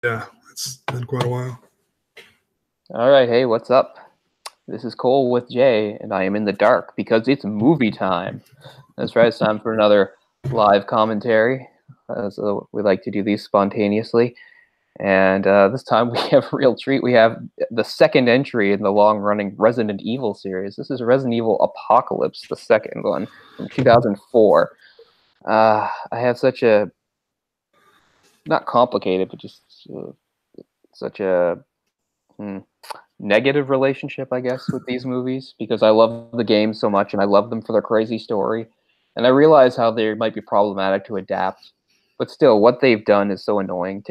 Yeah, it's been quite a while. All right, hey, what's up? This is Cole with Jay, and I am in the dark because it's movie time. That's right, it's time for another live commentary. So we like to do these spontaneously. And this time we have a real treat. We have the second entry in the long-running Resident Evil series. This is Resident Evil Apocalypse, the second one from 2004. I have such a, not complicated, but just such a negative relationship, I guess, with these movies because I love the games so much and I love them for their crazy story. And I realize how they might be problematic to adapt, but still, what they've done is so annoying.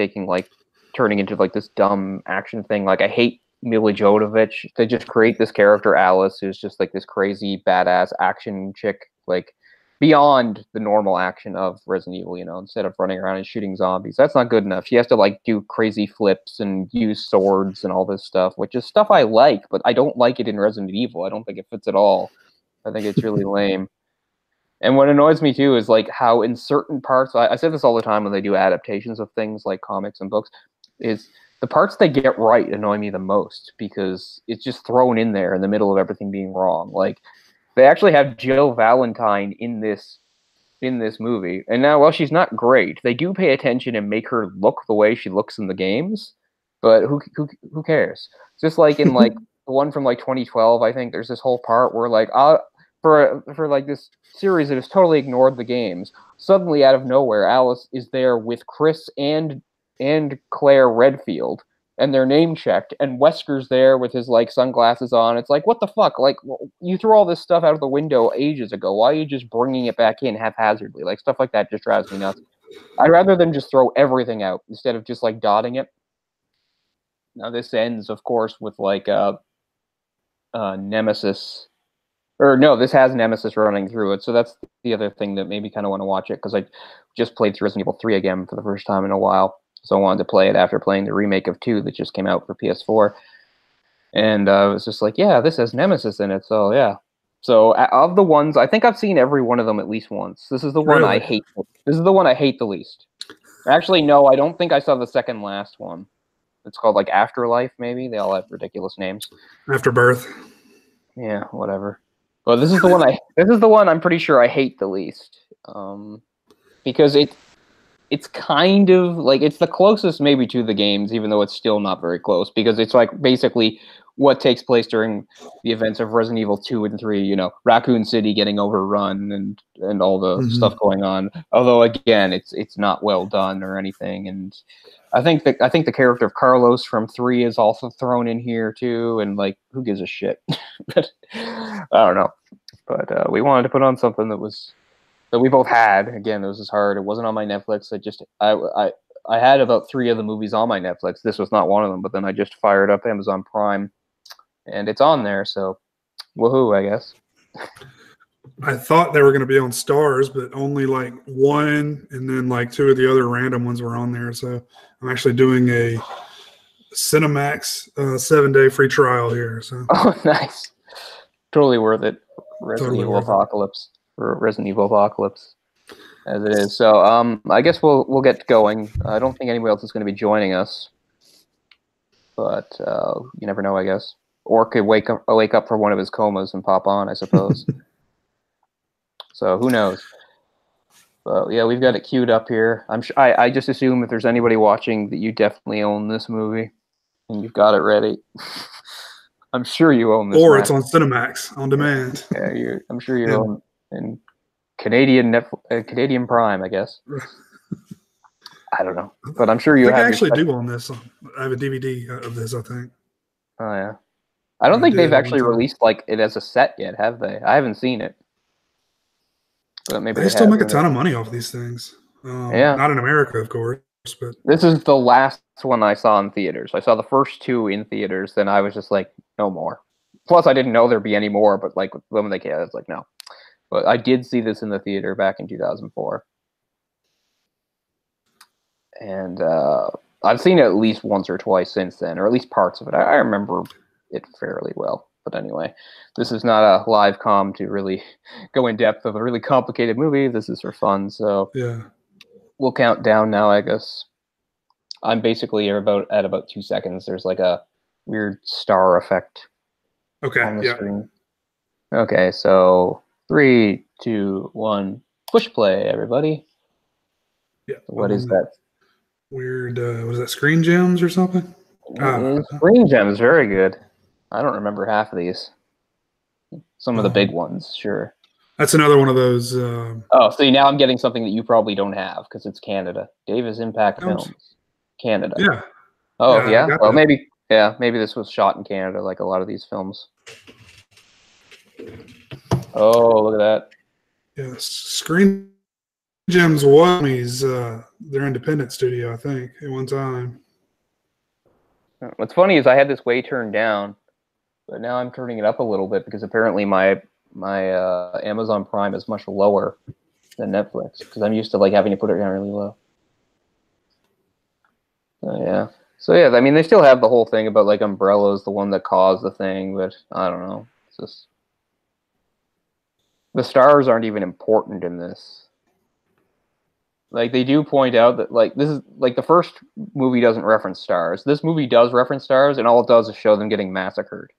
Turning into like this dumb action thing. Like I hate Mila Jovovich. They just create this character Alice, who's just like this crazy badass action chick, like beyond the normal action of Resident Evil, instead of running around and shooting zombies. That's not good enough. She has to like do crazy flips and use swords and all this stuff, which is stuff I like, but I don't like it in Resident Evil. I don't think it fits at all. I think it's really lame. And what annoys me too is like how in certain parts, I say this all the time when they do adaptations of things like comics and books, is the parts they get right annoy me the most because it's just thrown in there in the middle of everything being wrong. Like they actually have Jill Valentine in this movie, and now while she's not great, they do pay attention and make her look the way she looks in the games. But who cares? Just like in like the one from like 2012, I think there's this whole part where like for like this series that has totally ignored the games. Suddenly, out of nowhere, Alice is there with Chris and Claire Redfield, and they're name checked, and Wesker's there with his like sunglasses on. It's like, what the fuck? Like, you threw all this stuff out of the window ages ago. Why are you just bringing it back in haphazardly? Like, stuff like that just drives me nuts. I'd rather them just throw everything out instead of just like dotting it. Now this ends, of course, with like Nemesis, or no, this has Nemesis running through it. So that's the other thing that made me kind of want to watch it, because I just played through Resident Evil 3 again for the first time in a while. So I wanted to play it after playing the remake of 2 that just came out for PS4. And I was just like, yeah, this has Nemesis in it. So yeah. So of the ones, I think I've seen every one of them at least once. This is the one I Really? hate. This is the one I hate the least. Actually, no, I don't think I saw the second last one. It's called like Afterlife, maybe. They all have ridiculous names. Afterbirth. Yeah, whatever. But this is the one I'm pretty sure I hate the least. Because it's kind of like it's the closest maybe to the games, even though it's still not very close, because it's like basically what takes place during the events of Resident Evil 2 and 3, Raccoon City getting overrun and all the stuff going on. Although again, it's not well done or anything. And I think the character of Carlos from 3 is also thrown in here too, and like who gives a shit? But I don't know. But we wanted to put on something that we both had. Again, it was just hard. It wasn't on my Netflix. I had about 3 of the movies on my Netflix. This was not one of them, but then I just fired up Amazon Prime, and it's on there. So, woohoo! I guess. I thought they were going to be on Stars, but only like one, and then like 2 of the other random ones were on there. So I'm actually doing a Cinemax 7-day free trial here. So Oh, nice. Totally worth it. totally worth it. Resident Evil Apocalypse, as it is. So, I guess we'll get going. I don't think anybody else is going to be joining us, but you never know, I guess. Or could wake up from one of his comas and pop on, I suppose. So who knows? But yeah, we've got it queued up here. I just assume if there's anybody watching that you definitely own this movie and you've got it ready. I'm sure you own this. Or it's on Cinemax on demand. Yeah, I'm sure you own in Canadian Prime, I guess. I don't know, but I'm sure you have. I actually do own this. I have a DVD of this, I think. Oh yeah, I don't think they've actually released like it as a set yet, have they? I haven't seen it. But maybe they still make a ton of money off these things. Yeah, not in America, of course, but this is the last one I saw in theaters. I saw the first 2 in theaters, then I was just like, no more. Plus, I didn't know there'd be any more, but like when they came, I was like, no. But I did see this in the theater back in 2004, and I've seen it at least once or twice since then, or at least parts of it. I remember it fairly well. But anyway, this is not a live comm to really go in depth of a really complicated movie. This is for fun, so yeah, we'll count down now, I guess. I'm basically at about 2 seconds. There's like a weird star effect Okay. on the Yeah. screen. Okay, so 3, 2, 1, push play, everybody. Yeah. What is that? Weird. Was that Screen Gems or something? It is Green Gems, very good. I don't remember half of these. Some of the big ones, sure. That's another one of those. Oh, see, now I'm getting something that you probably don't have because it's Canada. Davis Impact Films, Canada. Yeah. Oh, yeah? Well, that. maybe this was shot in Canada, like a lot of these films. Oh, look at that. Yeah, Screen Gems was their independent studio, I think, at one time. What's funny is I had this way turned down, but now I'm turning it up a little bit because apparently my Amazon Prime is much lower than Netflix because I'm used to like having to put it down really low. So yeah, I mean they still have the whole thing about like Umbrella's the one that caused the thing, but I don't know. It's just the stars aren't even important in this. Like they do point out that like this is like the first movie doesn't reference stars. This movie does reference stars, and all it does is show them getting massacred.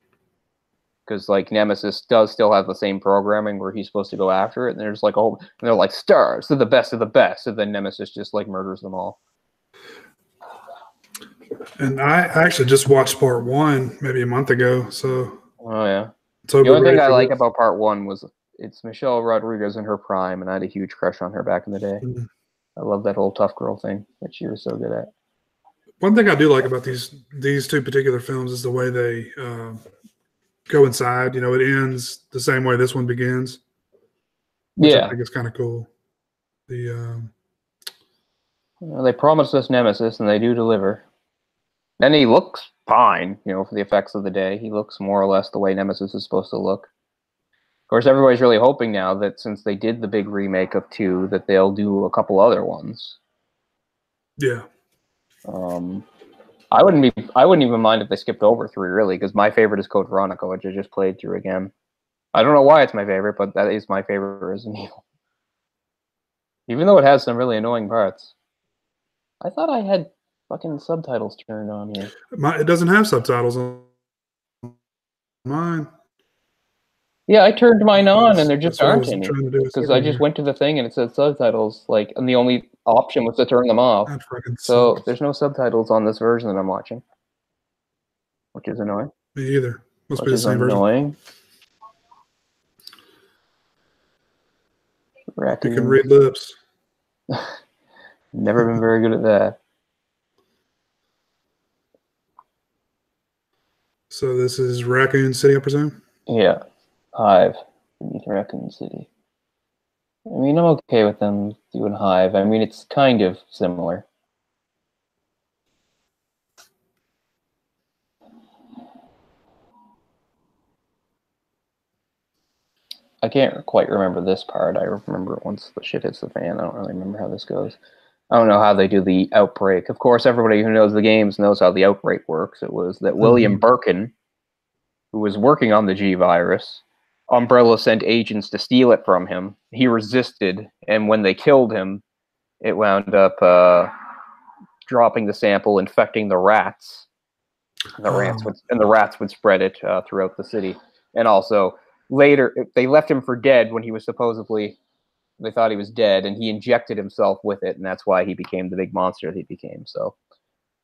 Because like Nemesis does still have the same programming where he's supposed to go after it, and there's like and they're like stars, they're the best of the best, and then Nemesis just like murders them all. And I actually just watched part 1 maybe a month ago. So oh yeah, the only thing I like about part 1 was it's Michelle Rodriguez in her prime, and I had a huge crush on her back in the day. Mm-hmm. I love that whole tough girl thing that she was so good at. One thing I do like about these two particular films is the way they go inside. You know, it ends the same way this one begins, which I think is kind of cool. Well, they promised us Nemesis, and they do deliver. And he looks fine, you know, for the effects of the day. He looks more or less the way Nemesis is supposed to look. Of course, everybody's really hoping now that since they did the big remake of 2, that they'll do a couple other ones. Yeah. I wouldn't even mind if they skipped over 3, really, because my favorite is Code Veronica, which I just played through again. I don't know why it's my favorite, but that is my favorite Resident Evil. Even though it has some really annoying parts. I thought I had fucking subtitles turned on here. It doesn't have subtitles on mine. Yeah, I turned mine on, and there just aren't any. Because I just went to the thing, and it said subtitles, like, and the only option was to turn them off. So there's no subtitles on this version that I'm watching, which is annoying. Me either. Must be the same version. You can read lips. Never been very good at that. So this is Raccoon City, I presume? Yeah. Hive beneath Raccoon City. I mean, I'm okay with them doing Hive. I mean, it's kind of similar. I can't quite remember this part. I remember it once the shit hits the fan. I don't really remember how this goes. I don't know how they do the outbreak. Of course, everybody who knows the games knows how the outbreak works. It was that William Birkin, who was working on the G virus, Umbrella sent agents to steal it from him. He resisted, and when they killed him, it wound up dropping the sample, infecting the rats. The rats would spread it throughout the city. And also, later, they left him for dead when he was supposedly, they thought he was dead, and he injected himself with it, and that's why he became the big monster that he became. So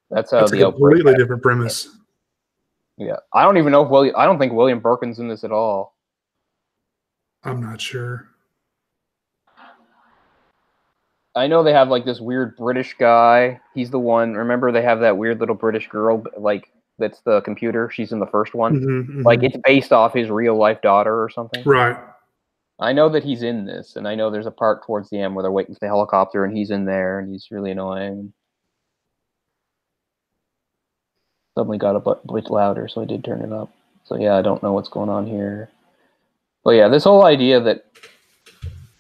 that's how the outbreak. Completely different premise. Yeah, I don't even know if I don't think William Birkin's in this at all. I'm not sure. I know they have like this weird British guy. He's the one. Remember, they have that weird little British girl, like that's the computer. She's in the first one. Like it's based off his real life daughter or something. Right. I know that he's in this, and I know there's a part towards the end where they're waiting for the helicopter, and he's in there, and he's really annoying. Suddenly got a bit louder, so I did turn it up. So yeah, I don't know what's going on here. But yeah, this whole idea that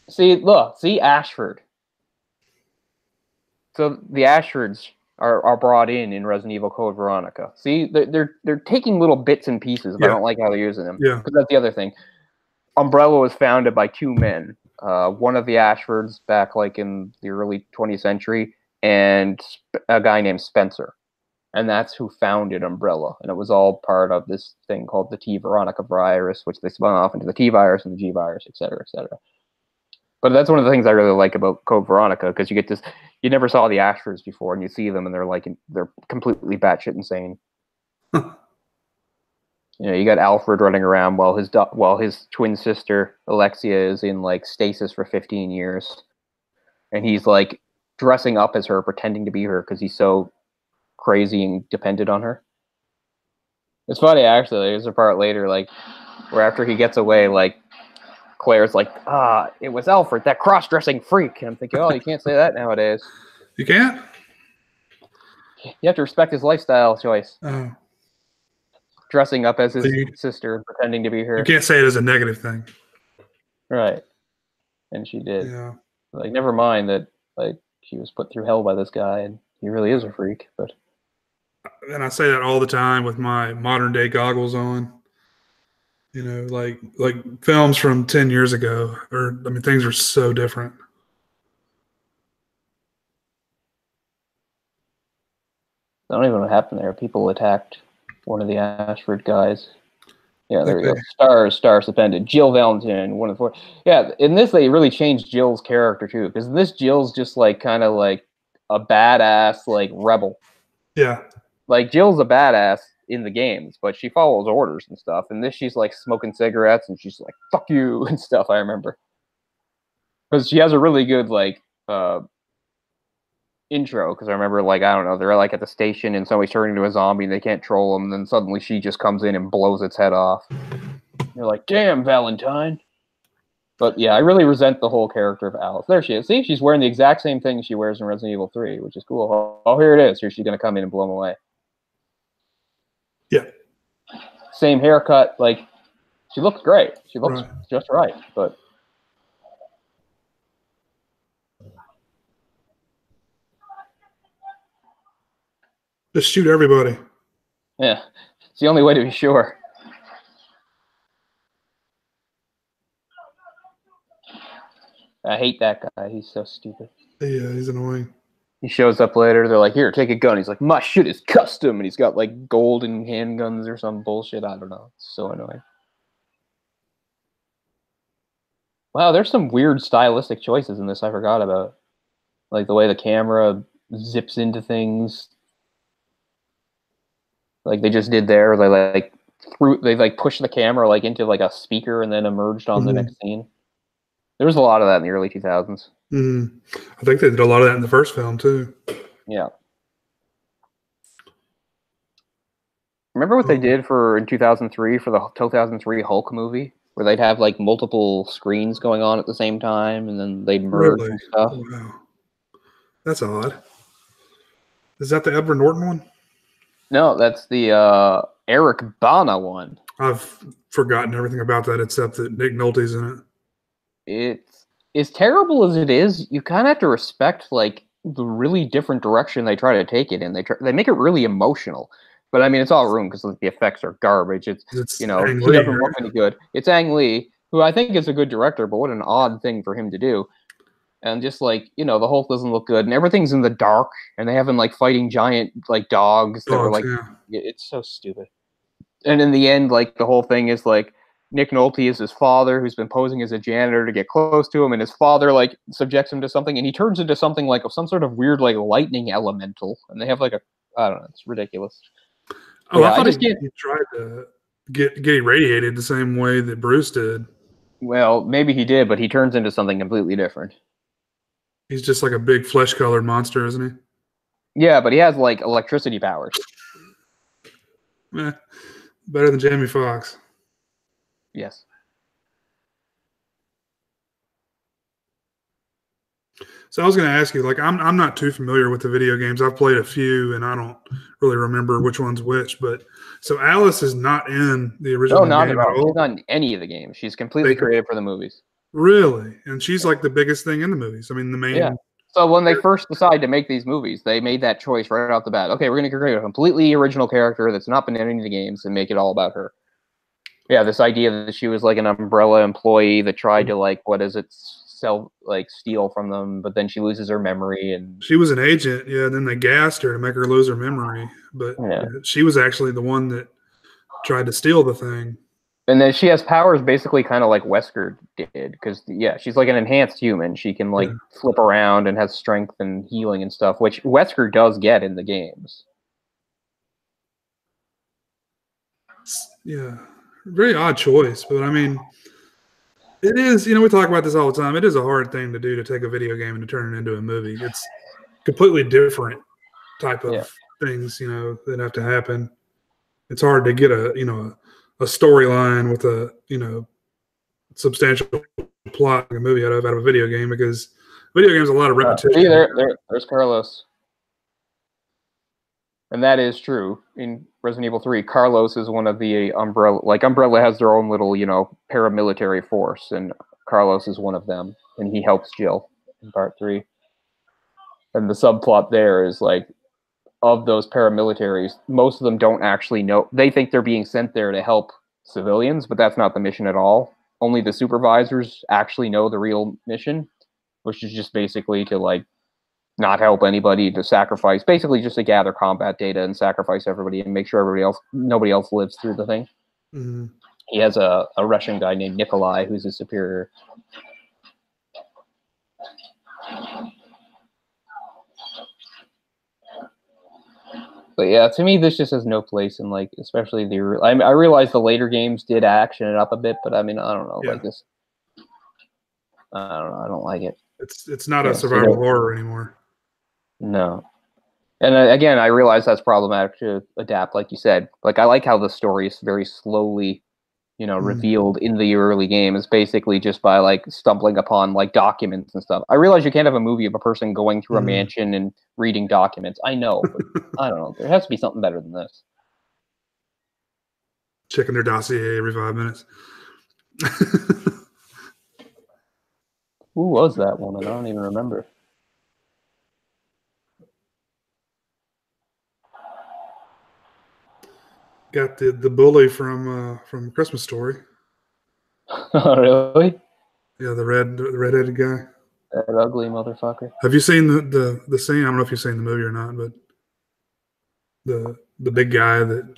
see Ashford. So the Ashfords are brought in Resident Evil Code Veronica. See, they're taking little bits and pieces, but I don't like how they're using them. Yeah. Because that's the other thing. Umbrella was founded by 2 men. One of the Ashfords back like in the early 20th century and a guy named Spencer. And that's who founded Umbrella. And it was all part of this thing called the T. Veronica virus, which they spun off into the T virus and the G virus, et cetera, et cetera. But that's one of the things I really like about Code Veronica, because you get this, you never saw the actors before, and you see them and they're completely batshit insane. You know, you got Alfred running around while his twin sister Alexia is in like stasis for 15 years, and he's like dressing up as her, pretending to be her because he's so crazy and dependent on her. It's funny actually. There's a part later like where after he gets away, like Claire's like, it was Alfred, that cross-dressing freak. And I'm thinking, oh, you can't say that nowadays. You can't? You have to respect his lifestyle choice. Oh. Dressing up as his sister and pretending to be her. You can't say it as a negative thing. Right. And she did. Yeah. Like, never mind that, like, she was put through hell by this guy, and he really is a freak. But and I say that all the time with my modern day goggles on. You know, like films from 10 years ago, things are so different. I don't even know what happened there. People attacked one of the Ashford guys. Yeah, there we go. Stars dependent. Jill Valentine, one of the four. Yeah, in this they really changed Jill's character too, because in this Jill's just like kind of like a badass like rebel. Yeah. Like Jill's a badass in the games, but she follows orders and stuff. And this she's like smoking cigarettes and she's like, fuck you and stuff, I remember. Because she has a really good like intro, because I remember, like, I don't know, they're like at the station and somebody's turning into a zombie and they can't troll them, and then suddenly she just comes in and blows its head off. You're like, damn, Valentine. But yeah, I really resent the whole character of Alice. There she is. See, she's wearing the exact same thing she wears in Resident Evil 3, which is cool. Oh, here it is. Here she's going to come in and blow them away. Yeah. Same haircut. Like, she looks great. She looks just right, but just shoot everybody. yeah, it's the only way to be sure. I hate that guy. He's so stupid. Yeah, he's annoying. He shows up later. They're like, here, take a gun. He's like, my shit is custom. And he's got like golden handguns or some bullshit. I don't know. It's so annoying. Wow, there's some weird stylistic choices in this I forgot about. Like the way the camera zips into things. Like they just did there. They like pushed the camera like into like a speaker and then emerged on the next scene. There was a lot of that in the early 2000s. I think they did a lot of that in the first film too. Yeah. Remember what they did in 2003 for the 2003 Hulk movie, where they'd have like multiple screens going on at the same time, and then they'd merge and stuff. Wow, that's odd. Is that the Edward Norton one? No, that's the Eric Bana one. I've forgotten everything about that except that Nick Nolte's in it. It's as terrible as it is. You kind of have to respect like the really different direction they try to take it in. They make it really emotional, but I mean it's all ruined because like, the effects are garbage. It's you know, he doesn't look any good. It's Ang Lee, who I think is a good director, but what an odd thing for him to do. And just like, you know, the Hulk doesn't look good, and everything's in the dark, and they have him like fighting giant like dogs that were like, it's so stupid. And in the end, like the whole thing is like Nick Nolte is his father, who's been posing as a janitor to get close to him, and his father like subjects him to something, and he turns into something like some sort of weird like lightning elemental, and they have like I don't know, it's ridiculous. Oh, yeah, I thought he tried to get irradiated the same way that Bruce did. Well, maybe he did, but he turns into something completely different. He's just like a big flesh-colored monster, isn't he? Yeah, but he has like electricity powers. Better than Jamie Foxx. Yes. So I was going to ask you, like, I'm not too familiar with the video games. I've played a few, and I don't really remember which one's which. But so Alice is not in the original game not at all. She's not in any of the games. She's completely created for the movies. Really? And she's like the biggest thing in the movies. I mean, the main. Yeah. So when they first decided to make these movies, they made that choice right off the bat. Okay, we're going to create a completely original character that's not been in any of the games and make it all about her. Yeah, this idea that she was like an Umbrella employee that tried to like, steal from them, but then she loses her memory, and She was an agent, yeah. And then they gassed her to make her lose her memory, but yeah. she was actually the one that tried to steal the thing. And then she has powers basically kind of like Wesker did, because yeah, she's like an enhanced human. She can like flip around and has strength and healing and stuff, which Wesker does get in the games. Yeah, very odd choice, but I mean, it is. We talk about this all the time. It is a hard thing to do, to take a video game and to turn it into a movie. It's completely different type of things, that have to happen. It's hard to get a storyline with a substantial plot like a movie out of a video game, because video games a lot of repetition. See, there's Carlos. And that is true. In Resident Evil 3, Carlos is one of the Umbrella. Like, Umbrella has their own little, paramilitary force, and Carlos is one of them. And he helps Jill in Part 3. And the subplot there is, like, of those paramilitaries, most of them don't actually know. They think they're being sent there to help civilians, but that's not the mission at all. Only the supervisors actually know the real mission, which is just basically to, like, not help anybody, to sacrifice, basically just to gather combat data and sacrifice everybody and make sure nobody else lives through the thing. Mm-hmm. He has a Russian guy named Nikolai who's his superior. But yeah, to me, this just has no place in, like, especially I realize the later games did action it up a bit, but I mean, I don't know, like this. I don't know. I don't like it. It's not a survival horror anymore. No. And again, I realize that's problematic to adapt, like you said. Like, I like how the story is very slowly, revealed in the early games, basically just by, like, stumbling upon, like, documents and stuff. I realize you can't have a movie of a person going through a mansion and reading documents. I know, but I don't know. There has to be something better than this. Checking their dossier every 5 minutes. Who was that woman? I don't even remember. Got the bully from Christmas Story. Oh, really? Yeah, the redheaded guy. That ugly motherfucker. Have you seen the scene? I don't know if you've seen the movie or not, but the big guy that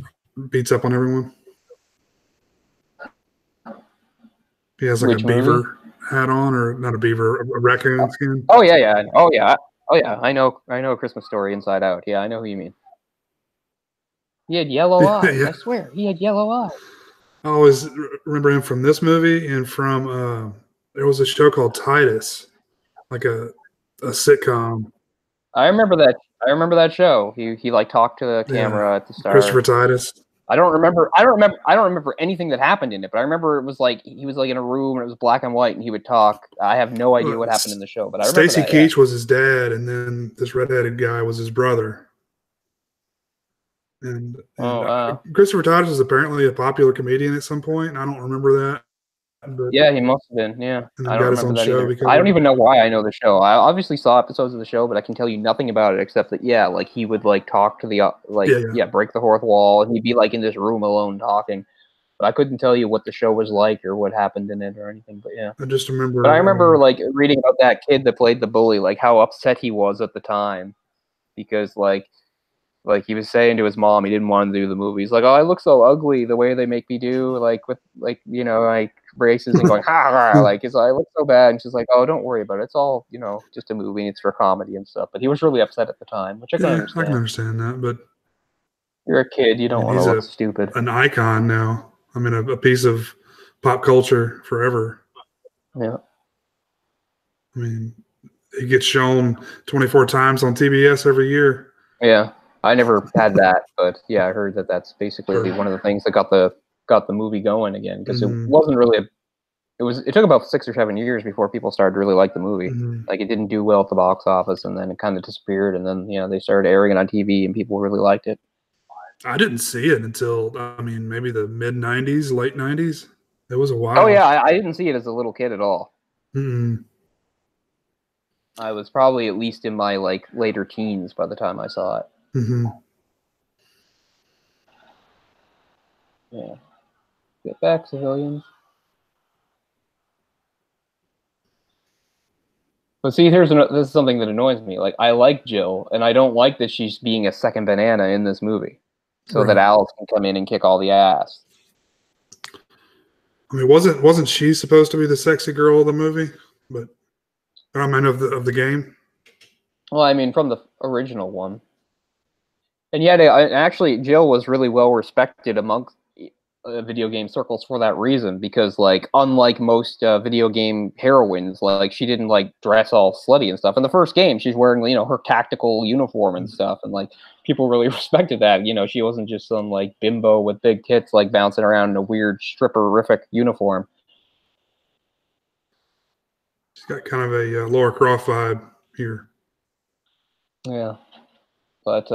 beats up on everyone. He has like a beaver hat on, or not a beaver, a raccoon skin. Oh yeah. Oh yeah. I know A Christmas Story inside out. Yeah, I know who you mean. He had yellow eyes. I swear, he had yellow eyes. I always remember him from this movie and from there was a show called Titus, like a sitcom. I remember that show. He like talked to the camera at the start. Christopher Titus. I don't remember anything that happened in it, but I remember it was like he was like in a room and it was black and white and he would talk. I have no idea what happened in the show, but I remember Stacy Keach was his dad, and then this redheaded guy was his brother. And Christopher Titus was apparently a popular comedian at some point. I don't remember that. But yeah, he must have been. Yeah, I don't remember that either. I don't even know why I know the show. I obviously saw episodes of the show, but I can tell you nothing about it except that like he would like talk to the break the fourth wall, and he'd be like in this room alone talking. But I couldn't tell you what the show was like or what happened in it or anything. But yeah, I just remember. But I remember like reading about that kid that played the bully, like how upset he was at the time because like he was saying to his mom he didn't want to do the movie. He's like, "Oh, I look so ugly the way they make me do, like with like like braces and going ha ha." Like I look so bad, and she's like, "Oh, don't worry about it. It's all just a movie. And it's for comedy and stuff." But he was really upset at the time, which I can understand. I can understand that, but you're a kid. You don't want to look stupid. An icon now. I mean, a piece of pop culture forever. Yeah. I mean, he gets shown 24 times on TBS every year. Yeah. I never had that, but yeah, I heard that that's basically one of the things that got the movie going again, because it wasn't really it took about 6 or 7 years before people started to really like the movie. Like it didn't do well at the box office, and then it kind of disappeared, and then they started airing it on TV, and people really liked it. I didn't see it until maybe the mid '90s, late '90s. It was a while. Oh yeah, I didn't see it as a little kid at all. I was probably at least in my like later teens by the time I saw it. Yeah. Get back, civilians. But see, this is something that annoys me. Like, I like Jill, and I don't like that she's being a second banana in this movie, so that Right. Alice can come in and kick all the ass. I mean, wasn't she supposed to be the sexy girl of the movie? But I mean, of the game. Well, I mean, from the original one. And yet, actually, Jill was really well respected amongst video game circles for that reason, because, like, unlike most video game heroines, like, she didn't, like, dress all slutty and stuff. In the first game, she's wearing, you know, her tactical uniform and stuff, and, like, people really respected that. You know, she wasn't just some, like, bimbo with big tits, like, bouncing around in a weird stripperific uniform. She's got kind of a Laura Croft vibe here. Yeah. But,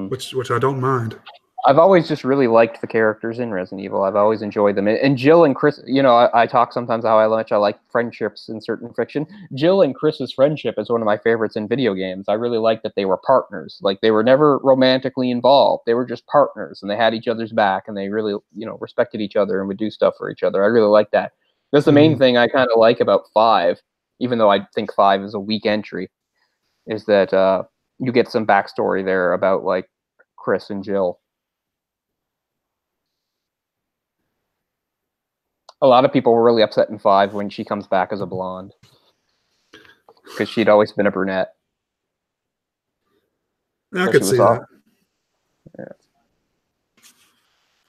which I don't mind. I've always just really liked the characters in Resident Evil. I've always enjoyed them. And Jill and Chris, you know, I talk sometimes how much I like friendships in certain fiction. Jill and Chris's friendship is one of my favorites in video games. I really like that they were partners. Like, they were never romantically involved. They were just partners, and they had each other's back, and they really, you know, respected each other and would do stuff for each other. I really like that. That's the main thing I kind of like about 5, even though I think 5 is a weak entry, is that you get some backstory there about, like, Chris and Jill. A lot of people were really upset in 5 when she comes back as a blonde, because she'd always been a brunette. I could see that. Yeah. It's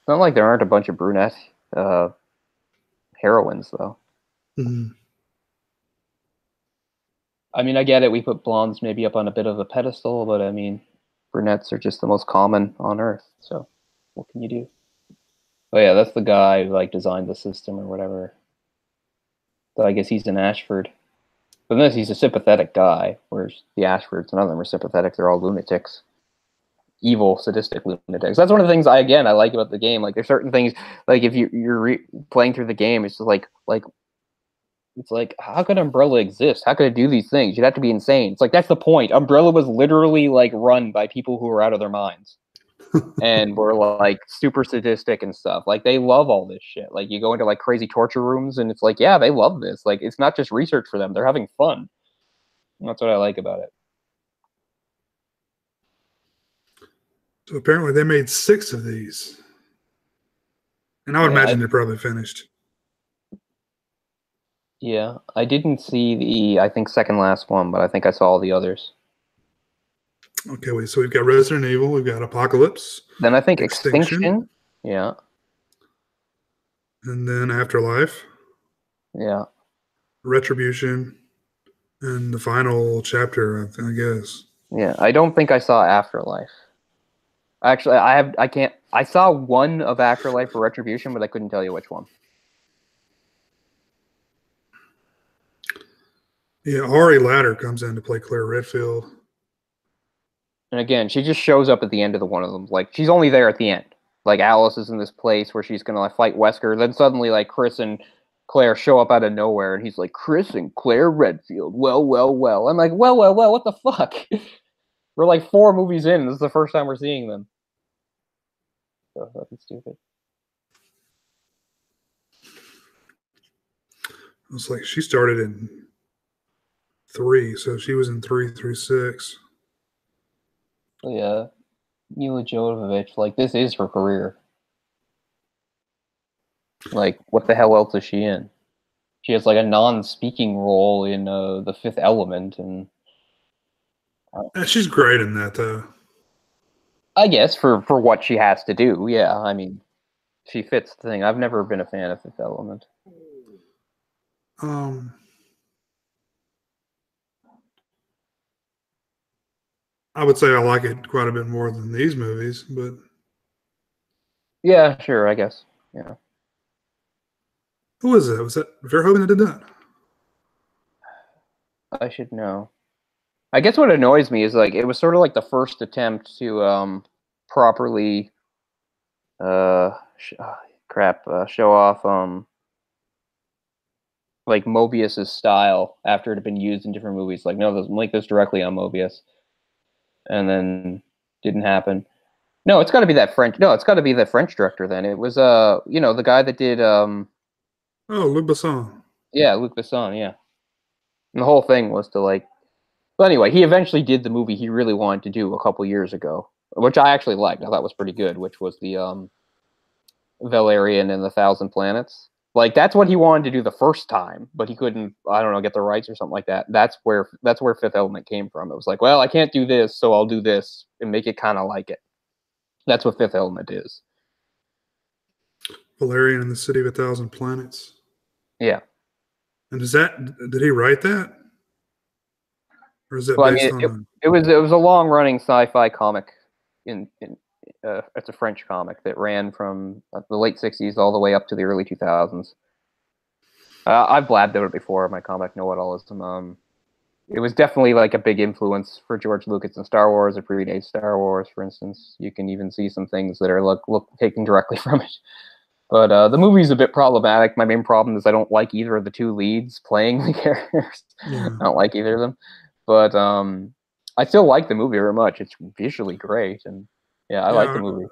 not like there aren't a bunch of brunette heroines, though. Mm-hmm. I mean, I get it. We put blondes maybe up on a bit of a pedestal, but I mean, brunettes are just the most common on Earth. So, what can you do? Oh yeah, that's the guy who, like, designed the system or whatever. So I guess he's an Ashford. But in this, he's a sympathetic guy, whereas the Ashfords, none of them are sympathetic. They're all lunatics. Evil, sadistic lunatics. That's one of the things I like about the game. Like, there's certain things, like, if you're playing through the game, it's just like it's like, how could Umbrella exist? How could it do these things? You'd have to be insane. It's like, that's the point. Umbrella was literally, like, run by people who were out of their minds. And were, like, super sadistic and stuff. Like, they love all this shit. Like, you go into, like, crazy torture rooms, and it's like, yeah, they love this. Like, it's not just research for them. They're having fun. And that's what I like about it. So apparently they made 6 of these. And I would imagine they're probably finished. Yeah, I didn't see the, I think, second last one, but I think I saw all the others. Okay, wait, so we've got Resident Evil, we've got Apocalypse. Then I think Extinction. Yeah. And then Afterlife. Yeah. Retribution. And the final chapter, I guess. Yeah, I don't think I saw Afterlife. Actually, I saw one of Afterlife or Retribution, but I couldn't tell you which one. Yeah, Ari Latter comes in to play Claire Redfield. And again, she just shows up at the end of the one of them. Like, she's only there at the end. Like, Alice is in this place where she's gonna, like, fight Wesker. Then suddenly, like, Chris and Claire show up out of nowhere, and he's like, Chris and Claire Redfield. Well, well, well. I'm like, well, well, well. What the fuck? We're like 4 movies in. This is the first time we're seeing them. So that's stupid. It's like she started in 3, so she was in 3 through 6. Yeah, Mila Jovovich, like, this is her career. Like, what the hell else is she in? She has, like, a non-speaking role in The Fifth Element, and She's great in that, though. I guess for what she has to do, yeah. I mean, she fits the thing. I've never been a fan of Fifth Element. I would say I like it quite a bit more than these movies, but yeah, sure, I guess. Yeah. Who was that? Was that Verhoeven that did that? I should know. I guess what annoys me is, like, it was sort of like the first attempt to properly show off like Mobius's style after it had been used in different movies. Like, no, let's make this directly on Mobius, and then didn't happen. No, it's got to be that French. No, it's got to be the French director. Then it was you know, the guy that did Oh, Luc Besson. Yeah, Luc Besson. Yeah, and the whole thing was to, like, But anyway, he eventually did the movie he really wanted to do a couple years ago, which I actually liked. I thought was pretty good, which was the Valerian and the Thousand Planets. Like that's what he wanted to do the first time, but he couldn't. I don't know, get the rights or something like that. That's where Fifth Element came from. It was like, well, I can't do this, so I'll do this and make it kind of like it. That's what Fifth Element is. Valerian and the City of a Thousand Planets. Yeah. And did he write that? Or is that Well, based on it was a long running sci-fi comic it's a French comic that ran from the late 60s all the way up to the early 2000s. I've blabbed about it before, my comic know-it-allism. It was definitely like a big influence for George Lucas and Star Wars. It predates Star Wars, for instance. You can even see some things that are look taken directly from it. But the movie's a bit problematic. My main problem is I don't like either of the two leads playing the characters. Yeah. I don't like either of them. But I still like the movie very much. It's visually great, and yeah, I like the movie.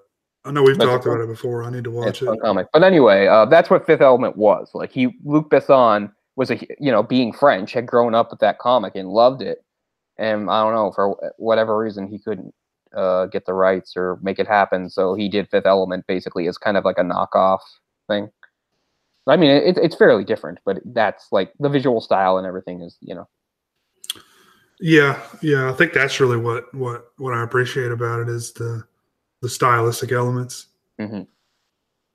I know we've talked about it before. I need to watch it. Fun comic. But anyway, that's what Fifth Element was. Like Luc Besson was being French, had grown up with that comic and loved it. And I don't know, for whatever reason, he couldn't get the rights or make it happen. So he did Fifth Element basically as kind of like a knockoff thing. I mean, it's fairly different, but that's like the visual style and everything is, Yeah, I think that's really what I appreciate about it is the stylistic elements of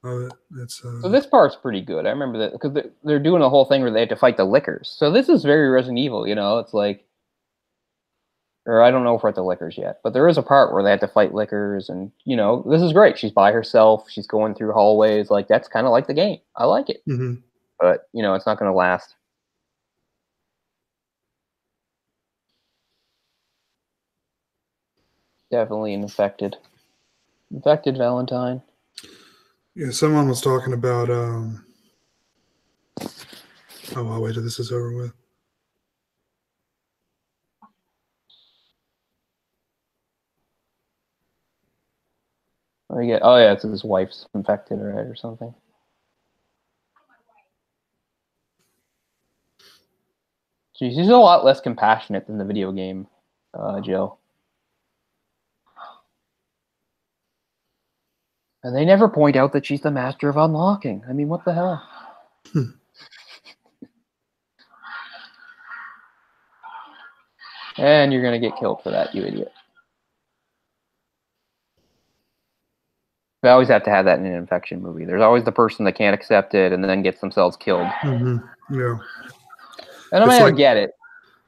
it. It's So this part's pretty good. I remember that because they're doing a whole thing where they have to fight the Lickers. So this is very Resident Evil, It's like, or I don't know if we're at the Lickers yet, but there is a part where they have to fight Lickers, and this is great. She's by herself. She's going through hallways. Like that's kind of like the game. I like it, but it's not going to last. Definitely an infected Valentine. Yeah, someone was talking about. Oh, I'll wait till this is over with. Oh yeah, it's his wife's infected, right, or something. She's a lot less compassionate than the video game, Jill. And they never point out that she's the master of unlocking. I mean, what the hell? And you're going to get killed for that, you idiot. They always have to have that in an infection movie. There's always the person that can't accept it and then gets themselves killed. Yeah. And I get it.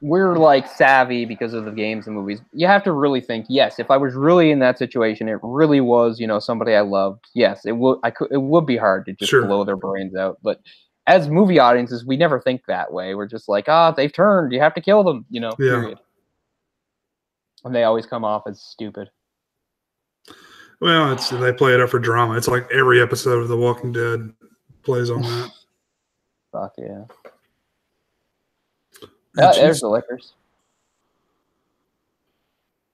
We're like savvy because of the games and movies. You have to really think, yes, if I was really in that situation, it really was, somebody I loved. Yes, it would be hard to just blow their brains out. But as movie audiences, we never think that way. We're just like, they've turned. You have to kill them, period. And they always come off as stupid. Well, they play it up for drama. It's like every episode of The Walking Dead plays on that. Fuck yeah. There's the Lickers.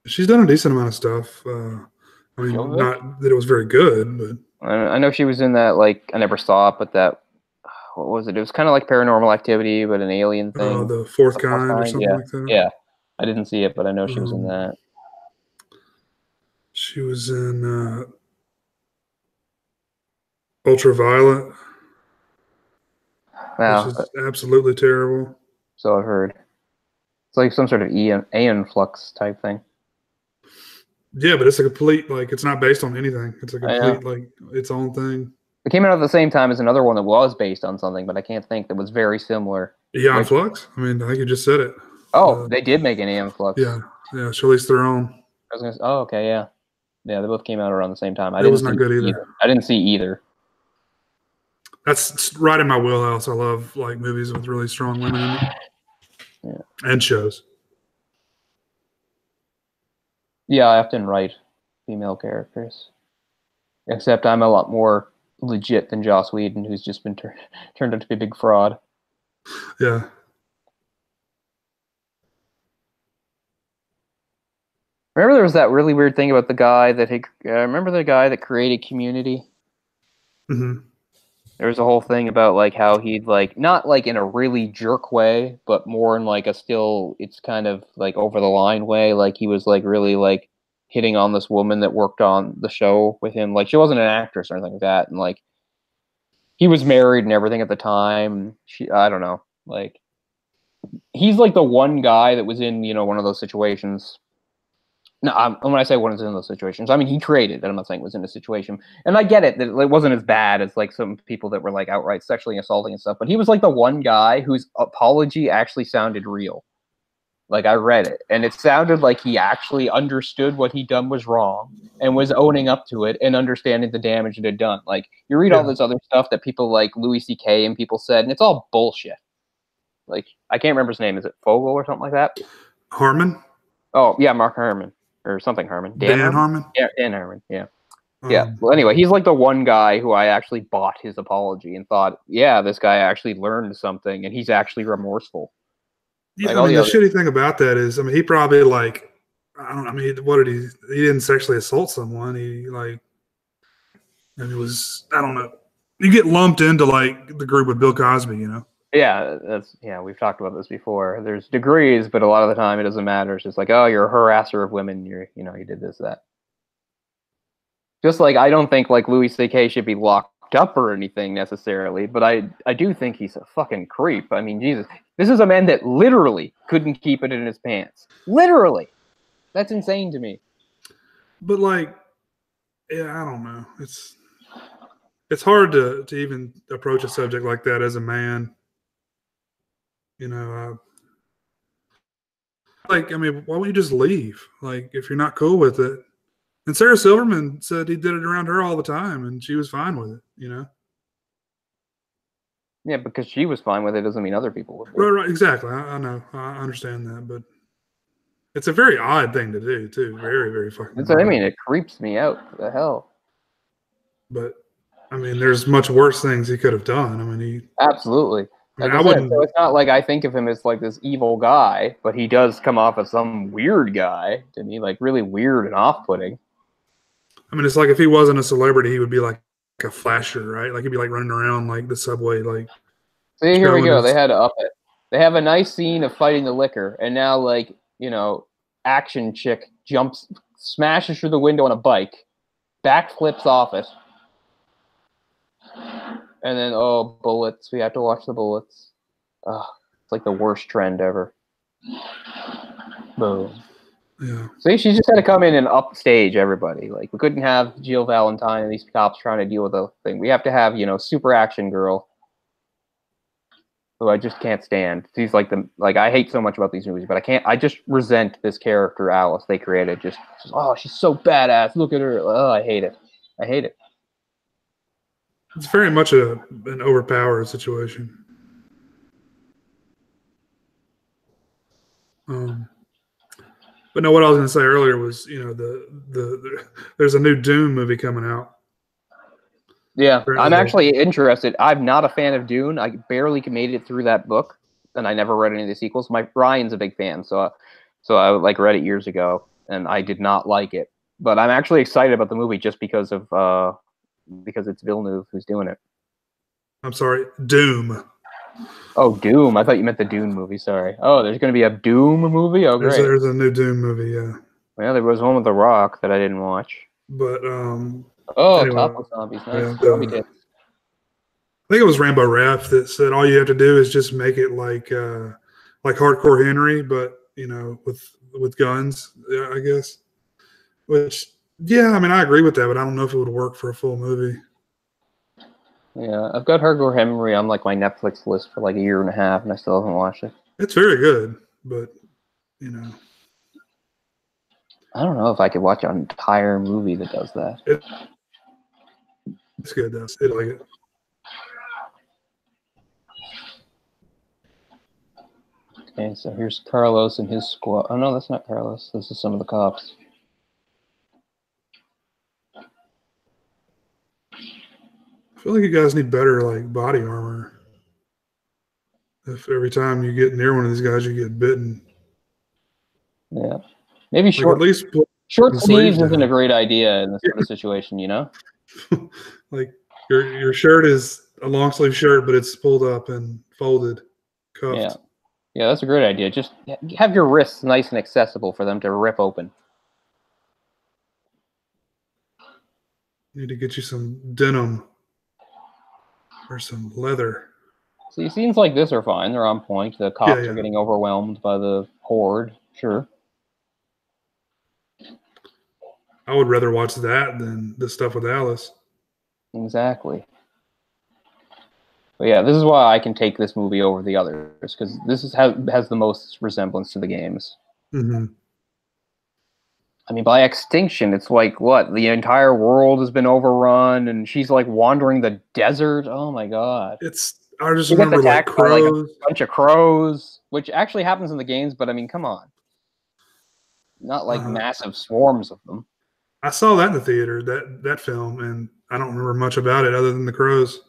She's done a decent amount of stuff. I mean, not that it was very good, but I know she was in that. Like, I never saw it, but that, what was it? It was kind of like Paranormal Activity, but an alien thing. The Fourth Kind or something like that. Yeah, I didn't see it, but I know she was in that. She was in Ultraviolet. Wow, which is absolutely terrible. So I've heard. It's like some sort of Aeon Flux type thing. Yeah, but it's a complete, it's not based on anything. It's a complete, its own thing. It came out at the same time as another one that was based on something, but I can't think, that was very similar. Aeon Flux? I mean, I think you just said it. Oh, they did make an Aeon Flux. Yeah, Charlize Theron. I was gonna say, oh, okay, yeah. Yeah, they both came out around the same time. It was not good either. I didn't see either. That's right in my wheelhouse. I love movies with really strong women in them. Yeah. And shows. Yeah, I often write female characters. Except I'm a lot more legit than Joss Whedon, who's just been turned out to be a big fraud. Yeah. Remember there was that really weird thing about the guy that remember the guy that created Community? Mm-hmm. There was a whole thing about like how he'd like not like in a really jerk way, but more in like a still it's kind of like over the line way. Like he was like really like hitting on this woman that worked on the show with him. Like she wasn't an actress or anything like that, and like he was married and everything at the time. I don't know, like he's like the one guy that was in one of those situations. No, when I say one is in those situations, I mean he created it. I'm not saying it was in a situation, and I get it that it wasn't as bad as like some people that were like outright sexually assaulting and stuff. But he was like the one guy whose apology actually sounded real. Like I read it, and it sounded like he actually understood what he'd done was wrong and was owning up to it and understanding the damage it had done. Like you read all this other stuff that people like Louis C.K. and people said, and it's all bullshit. Like I can't remember his name. Is it Fogel or something like that? Harmon? Oh yeah, Mark Harmon. Or something Harmon. Dan Harmon? Yeah, Dan Harmon, yeah. Yeah. Well, anyway, he's like the one guy who I actually bought his apology and thought, yeah, this guy actually learned something and he's actually remorseful. Yeah, like the shitty thing about that is, he probably like, what did he didn't sexually assault someone. He like, and it was, I don't know. You get lumped into like the group with Bill Cosby, Yeah, we've talked about this before. There's degrees, but a lot of the time it doesn't matter. It's just like, oh, you're a harasser of women. You did this, that. Just like I don't think like Louis C.K. should be locked up or anything necessarily, but I do think he's a fucking creep. I mean, Jesus, this is a man that literally couldn't keep it in his pants. Literally, that's insane to me. But like, yeah, I don't know. It's hard to even approach a subject like that as a man. Like, why won't you just leave? Like, if you're not cool with it. And Sarah Silverman said he did it around her all the time, and she was fine with it, Yeah, because she was fine with it doesn't mean other people would be. Right, exactly. I know. I understand that, but it's a very odd thing to do, too. Very, very fucking odd. I mean, it creeps me out. What the hell? But, there's much worse things he could have done. Absolutely. Like I said, so it's not like I think of him as like this evil guy, but he does come off as some weird guy to me, like really weird and off-putting. It's like if he wasn't a celebrity, he would be like a flasher, right? Like he'd be like running around like the subway, like. See, here we go. They had to up it. They have a nice scene of fighting the liquor, and now like action chick smashes through the window on a bike, backflips off it. And then, bullets. We have to watch the bullets. It's like the worst trend ever. Boom. Yeah. See, she just had to come in and upstage everybody. Like, we couldn't have Jill Valentine and these cops trying to deal with the thing. We have to have, super action girl, who I just can't stand. She's like I hate so much about these movies, but I just resent this character, Alice, they created. Just she's so badass. Look at her. Oh, I hate it. I hate it. It's very much an overpowered situation. But no, what I was going to say earlier was, there's a new Dune movie coming out. Yeah, I'm actually interested. I'm not a fan of Dune. I barely made it through that book, and I never read any of the sequels. Ryan's a big fan, so I like read it years ago, and I did not like it. But I'm actually excited about the movie just because it's Villeneuve who's doing it. I'm sorry, Doom. Oh, Doom. I thought you meant the Dune movie. Sorry. Oh, there's going to be a Doom movie? Oh, great. There's a new Doom movie, yeah. Well, there was one with The Rock that I didn't watch. But, anyway, Topless Zombies. Nice. I think it was Rambo Ref that said all you have to do is just make it like Hardcore Henry, but, with guns, I guess. Which, yeah, I agree with that, but I don't know if it would work for a full movie. Yeah, I've got Hardcore Henry on like my Netflix list for like a year and a half, and I still haven't watched it. It's very good, but I don't know if I could watch an entire movie that does that. It's good though. I like it. Okay, so here's Carlos and his squad. Oh no, that's not Carlos. This is some of the cops. I feel like you guys need better body armor. If every time you get near one of these guys, you get bitten. Yeah, maybe short. At least short sleeves isn't a great idea in this sort of situation, like Your shirt is a long sleeve shirt, but it's pulled up and folded, Yeah. cuffed. Yeah, that's a great idea. Just have your wrists nice and accessible for them to rip open. Need to get you some denim or some leather. See, scenes like this are fine. They're on point. The Yeah, cops are yeah. getting overwhelmed by the horde. Sure. I would rather watch that than the stuff with Alice. Exactly. But yeah, this is why I can take this movie over the others, because this has the most resemblance to the games. Mm-hmm. I mean, by extinction, it's like what? The entire world has been overrun, and she's like wandering the desert. Oh my god! I just She gets remember like attacked by like a crows. bunch of crows, which actually happens in the games. But I mean, come on, not like Uh, massive swarms of them. I saw that in the theater, that film, and I don't remember much about it other than the crows.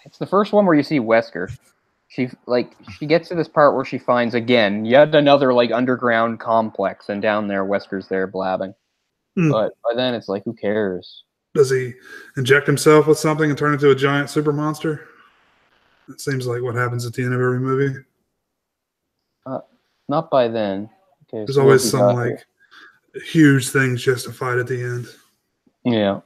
It's the first one where you see Wesker. She gets to this part where she finds again yet another like underground complex, and down there Wesker's there blabbing. Mm. But by then it's like, who cares? Does he inject himself with something and turn into a giant super monster? It seems like what happens at the end of every movie. Not by then. Okay, There's so what always we some got like here? huge thing justified at the end. Yeah.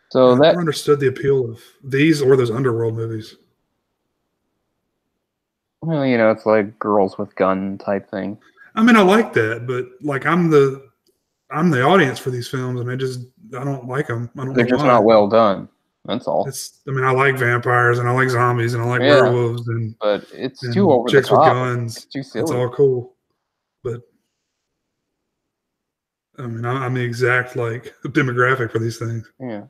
So I that never understood the appeal of these or those underworld movies. well, it's like girls with gun type thing. I mean, I like that, but like I'm the audience for these films, and I don't like them. I don't They're know just why. not well done. That's all. I mean, I like vampires and I like zombies and I like Yeah, werewolves and but it's too and over the chicks with top. guns. It's too That's silly. all cool, but I mean, I'm the exact like demographic for these things. Yeah.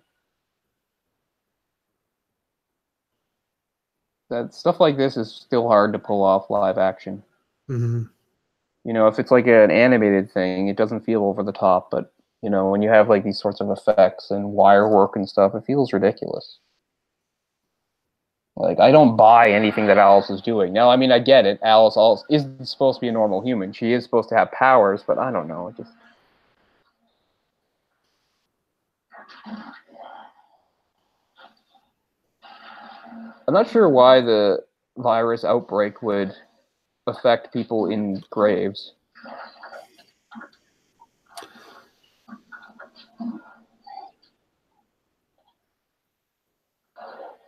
That stuff like this is still hard to pull off live action. Mm-hmm. If it's like an animated thing, it doesn't feel over the top, but when you have like these sorts of effects and wire work and stuff, it feels ridiculous. Like, I don't buy anything that Alice is doing. Now, I mean, I get it. Alice isn't supposed to be a normal human. She is supposed to have powers, but I don't know. It just I'm not sure why the virus outbreak would affect people in graves.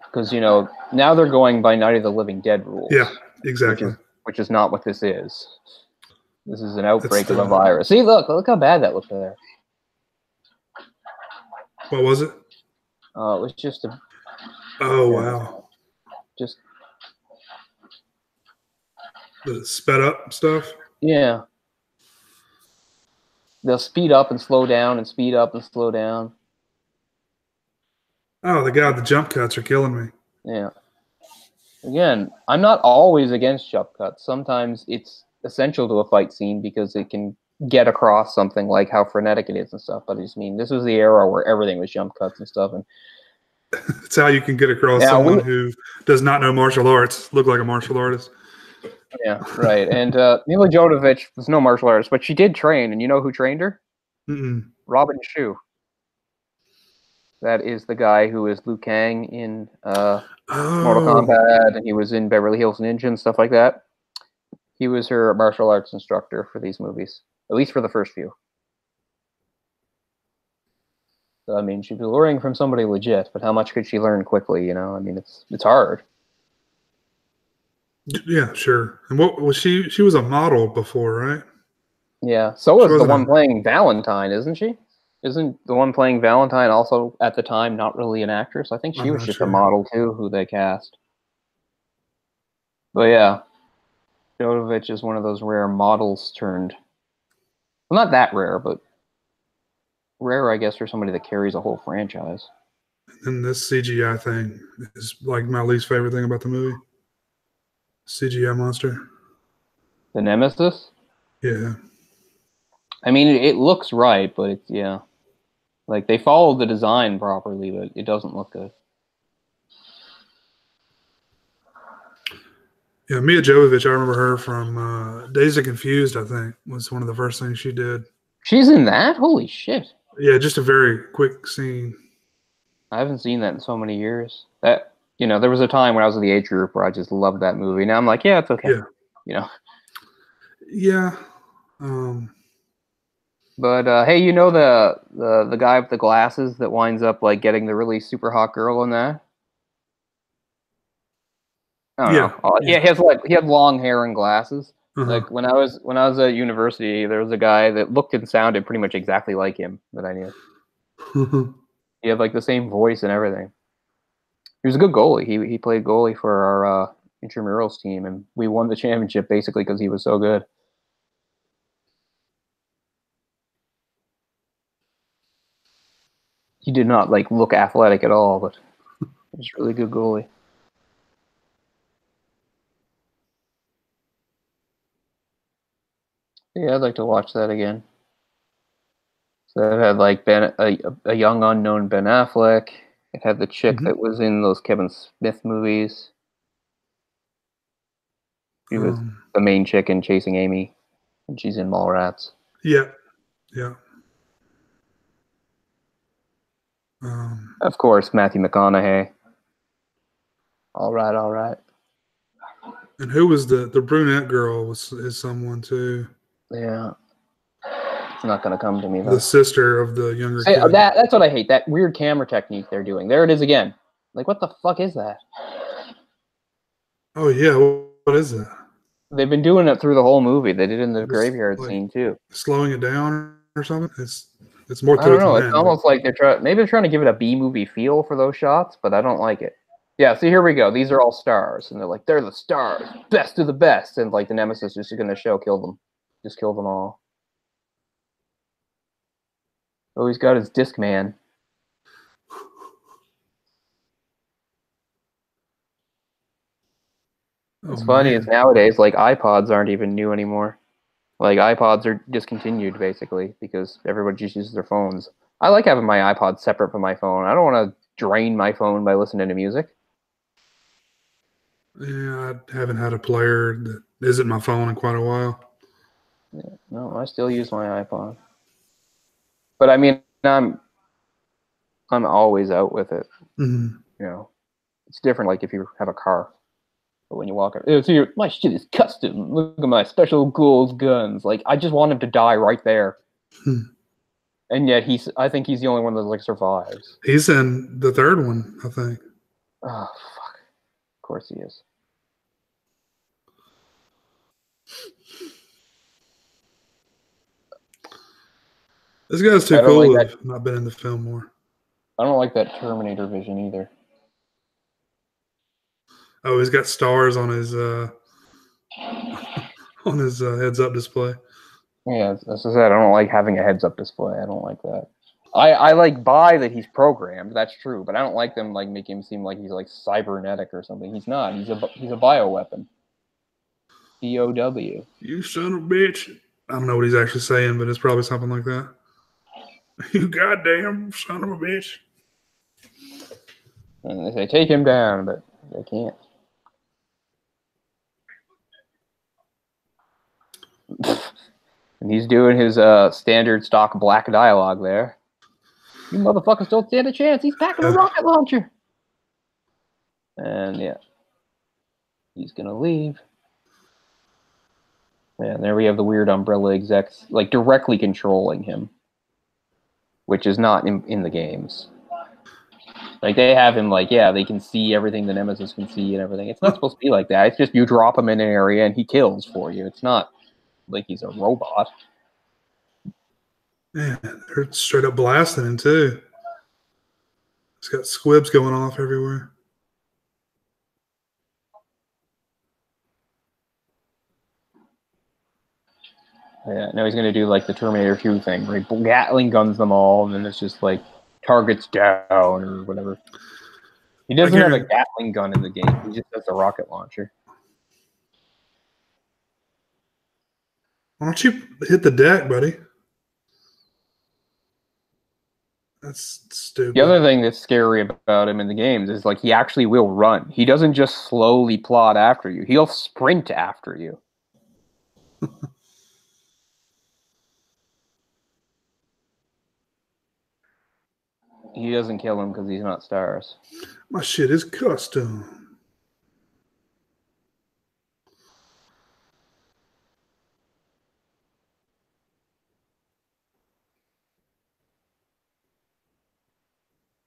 Because now they're going by Night of the Living Dead rules. Yeah, exactly. Which is not what this is. This is an outbreak of a virus. See, look how bad that looked there. What was it? It was just a. Oh wow! Just The sped up stuff. yeah. They'll speed up and slow down and speed up and slow down. Oh, the jump cuts are killing me. Yeah. Again, I'm not always against jump cuts. Sometimes it's essential to a fight scene because it can get across something like how frenetic it is and stuff. But I just mean, this was the era where everything was jump cuts and stuff. And It's how you can get across someone who does not know martial arts, look like a martial artist. Yeah, right. And Mila Jovovich was no martial artist, but she did train. And you know who trained her? Mm-mm. Robin Shou. That is the guy who is Liu Kang in Mortal Kombat, and he was in Beverly Hills Ninja and stuff like that. He was her martial arts instructor for these movies, at least for the first few. So, I mean, she'd be learning from somebody legit, but how much could she learn quickly? I mean, it's hard. Yeah, sure. And what was she? She was a model before, right? Yeah. So is the one playing Valentine, isn't she? Isn't the one playing Valentine also at the time not really an actress? I think she was just a model too, who they cast. But yeah, Jovovich is one of those rare models turned. Well, not that rare, but rare, I guess, for somebody that carries a whole franchise. And this CGI thing is like my least favorite thing about the movie. CGI monster. The Nemesis? Yeah. I mean, it looks right, but it's, yeah. Like, they followed the design properly, but it doesn't look good. Yeah, Mia Jovovich, I remember her from Dazed and Confused, I think, was one of the first things she did. She's in that? Holy shit. Yeah, just a very quick scene. I haven't seen that in so many years. That there was a time when I was in the age group where I just loved that movie. Now I'm like, yeah, it's okay. Yeah. Yeah. Yeah. But hey, the guy with the glasses that winds up like getting the really super hot girl in that? I don't Yeah. know. Oh, Yeah. he had long hair and glasses. Uh-huh. Like when I was at university, there was a guy that looked and sounded pretty much exactly like him that I knew. He had like the same voice and everything. He was a good goalie. He played goalie for our intramurals team, and we won the championship basically because he was so good. He did not like look athletic at all, but he was a really good goalie. Yeah, I'd like to watch that again. So it had like a young unknown Ben Affleck. It had the chick that was in those Kevin Smith movies. She was the main chick in Chasing Amy, and she's in Mallrats. Yeah. Yeah. Of course, Matthew McConaughey. All right, all right. And who was the brunette girl is someone too. Yeah. It's not going to come to me, though. The sister of the younger kid. That's what I hate, that weird camera technique they're doing. There it is again. Like, what the fuck is that? Oh, yeah. What is that? They've been doing it through the whole movie. They did it in the graveyard like, scene, too. Slowing it down or something? It's more to I don't it know. than It's that. almost like maybe they're trying to give it a B-movie feel for those shots, but I don't like it. Yeah, see, here we go. These are all stars. And they're like, they're the stars. Best of the best. And, like, the Nemesis is just going to kill them. Just kill them all. Oh, he's got his Discman. What's funny is nowadays, like, iPods aren't even new anymore. Like, iPods are discontinued, basically, because everybody just uses their phones. I like having my iPod separate from my phone. I don't want to drain my phone by listening to music. Yeah, I haven't had a player that isn't my phone in quite a while. Yeah, no, I still use my iPod. But, I mean, I'm always out with it. Mm-hmm. It's different, like, if you have a car. But when you walk out, my shit is custom. Look at my special gold guns. Like, I just want him to die right there. And yet I think he's the only one that like survives. He's in the third one, I think. Oh fuck! Of course he is. This guy's too cool to have not been in the film more. I don't like that Terminator vision either. Oh, he's got stars on his heads-up display. Yeah, as I said, I don't like having a heads-up display. I don't like that. I like buy that he's programmed. That's true, but I don't like them like making him seem like he's like cybernetic or something. He's not. He's a bioweapon. DOW. You son of a bitch. I don't know what he's actually saying, but it's probably something like that. You goddamn son of a bitch. And they say take him down, but they can't. And he's doing his standard stock black dialogue there. You motherfuckers don't stand a chance. He's packing a rocket launcher. And yeah, he's gonna leave. And there we have the weird Umbrella execs like directly controlling him, which is not in the games. Like they have him like, yeah, they can see everything the Nemesis can see and everything. It's not supposed to be like that. It's just you drop him in an area and he kills for you. It's not like he's a robot. Man, they're straight up blasting him too. He's got squibs going off everywhere. Yeah, now he's gonna do like the Terminator 2 thing where he Gatling guns them all, and then it's just like targets down or whatever. He doesn't have a Gatling gun in the game. He just has a rocket launcher. Why don't you hit the deck, buddy? That's The stupid. other thing that's scary about him in the games is like he actually will run. He doesn't just slowly plod after you. He'll sprint after you. He doesn't kill him because he's not stars. My shit is custom.